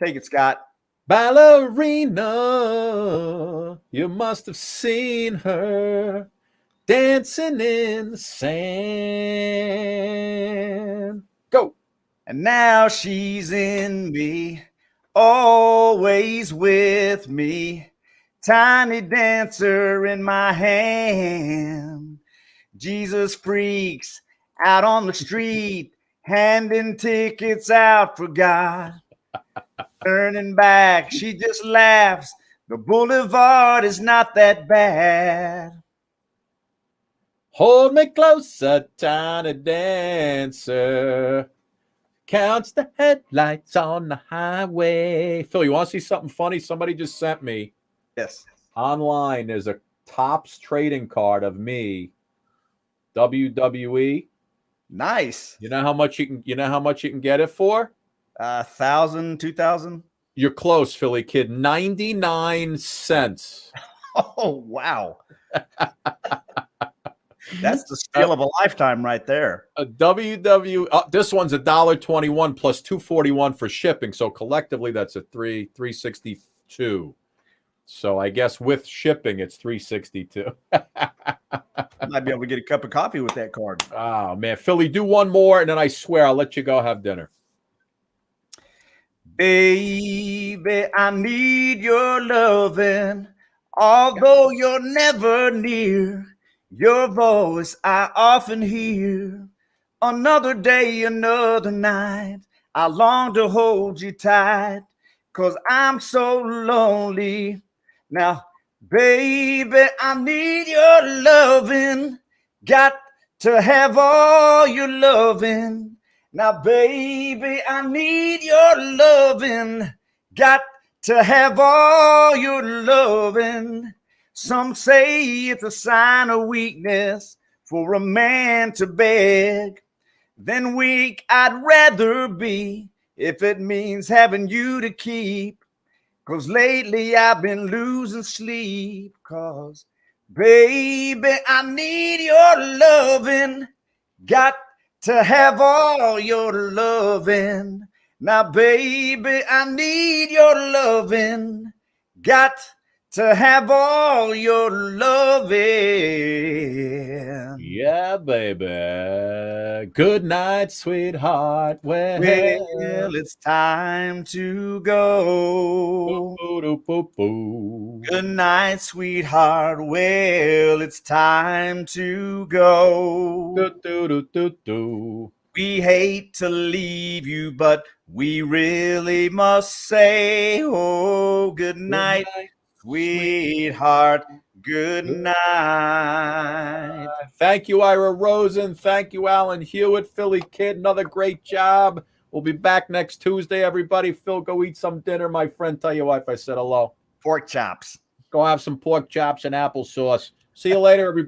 Take it, Scott. Ballerina, you must have seen her dancing in the sand. Go. And now she's in me, always with me, tiny dancer in my hand. Jesus freaks out on the street, handing tickets out for God. Turning back, she just laughs. The boulevard is not that bad. Hold me closer, tiny dancer. Counts the headlights on the highway. Phil, you want to see something funny? Somebody just sent me. Yes. Online, there's a Topps trading card of me. WWE. Nice. You know how much you can get it for? 1,000, 2,000. You're close, Philly Kid. 99 cents. Oh, wow. That's the steal of a lifetime right there. A WWE. This one's $1.21 plus $2.41 for shipping. So collectively, that's a $3.62. So I guess with shipping, it's $3.62. Might be able to get a cup of coffee with that card. Oh man, Philly, do one more, and then I swear I'll let you go have dinner. Baby, I need your loving, although you're never near. Your voice I often hear. Another day, another night, I long to hold you tight, 'cause I'm so lonely. Now, baby, I need your loving, got to have all your loving. Now, baby, I need your loving, got to have all your loving. Some say it's a sign of weakness for a man to beg. Then weak I'd rather be if it means having you to keep. 'Cause lately I've been losing sleep. 'Cause, baby, I need your loving, got to have all your loving. Now, baby, I need your loving, got to have all your loving. Yeah, baby. Good night, sweetheart. Well, it's time to go. Good night, sweetheart. Well, it's time to go. We hate to leave you, but we really must say, oh, good night, sweetheart. Good night. Thank you, Ira Rosen. Thank you, Alan Hewitt. Philly Kid, another great job. We'll be back next Tuesday, everybody. Phil, go eat some dinner. My friend, tell your wife I said hello. Pork chops. Go have some pork chops and applesauce. See you later, everybody.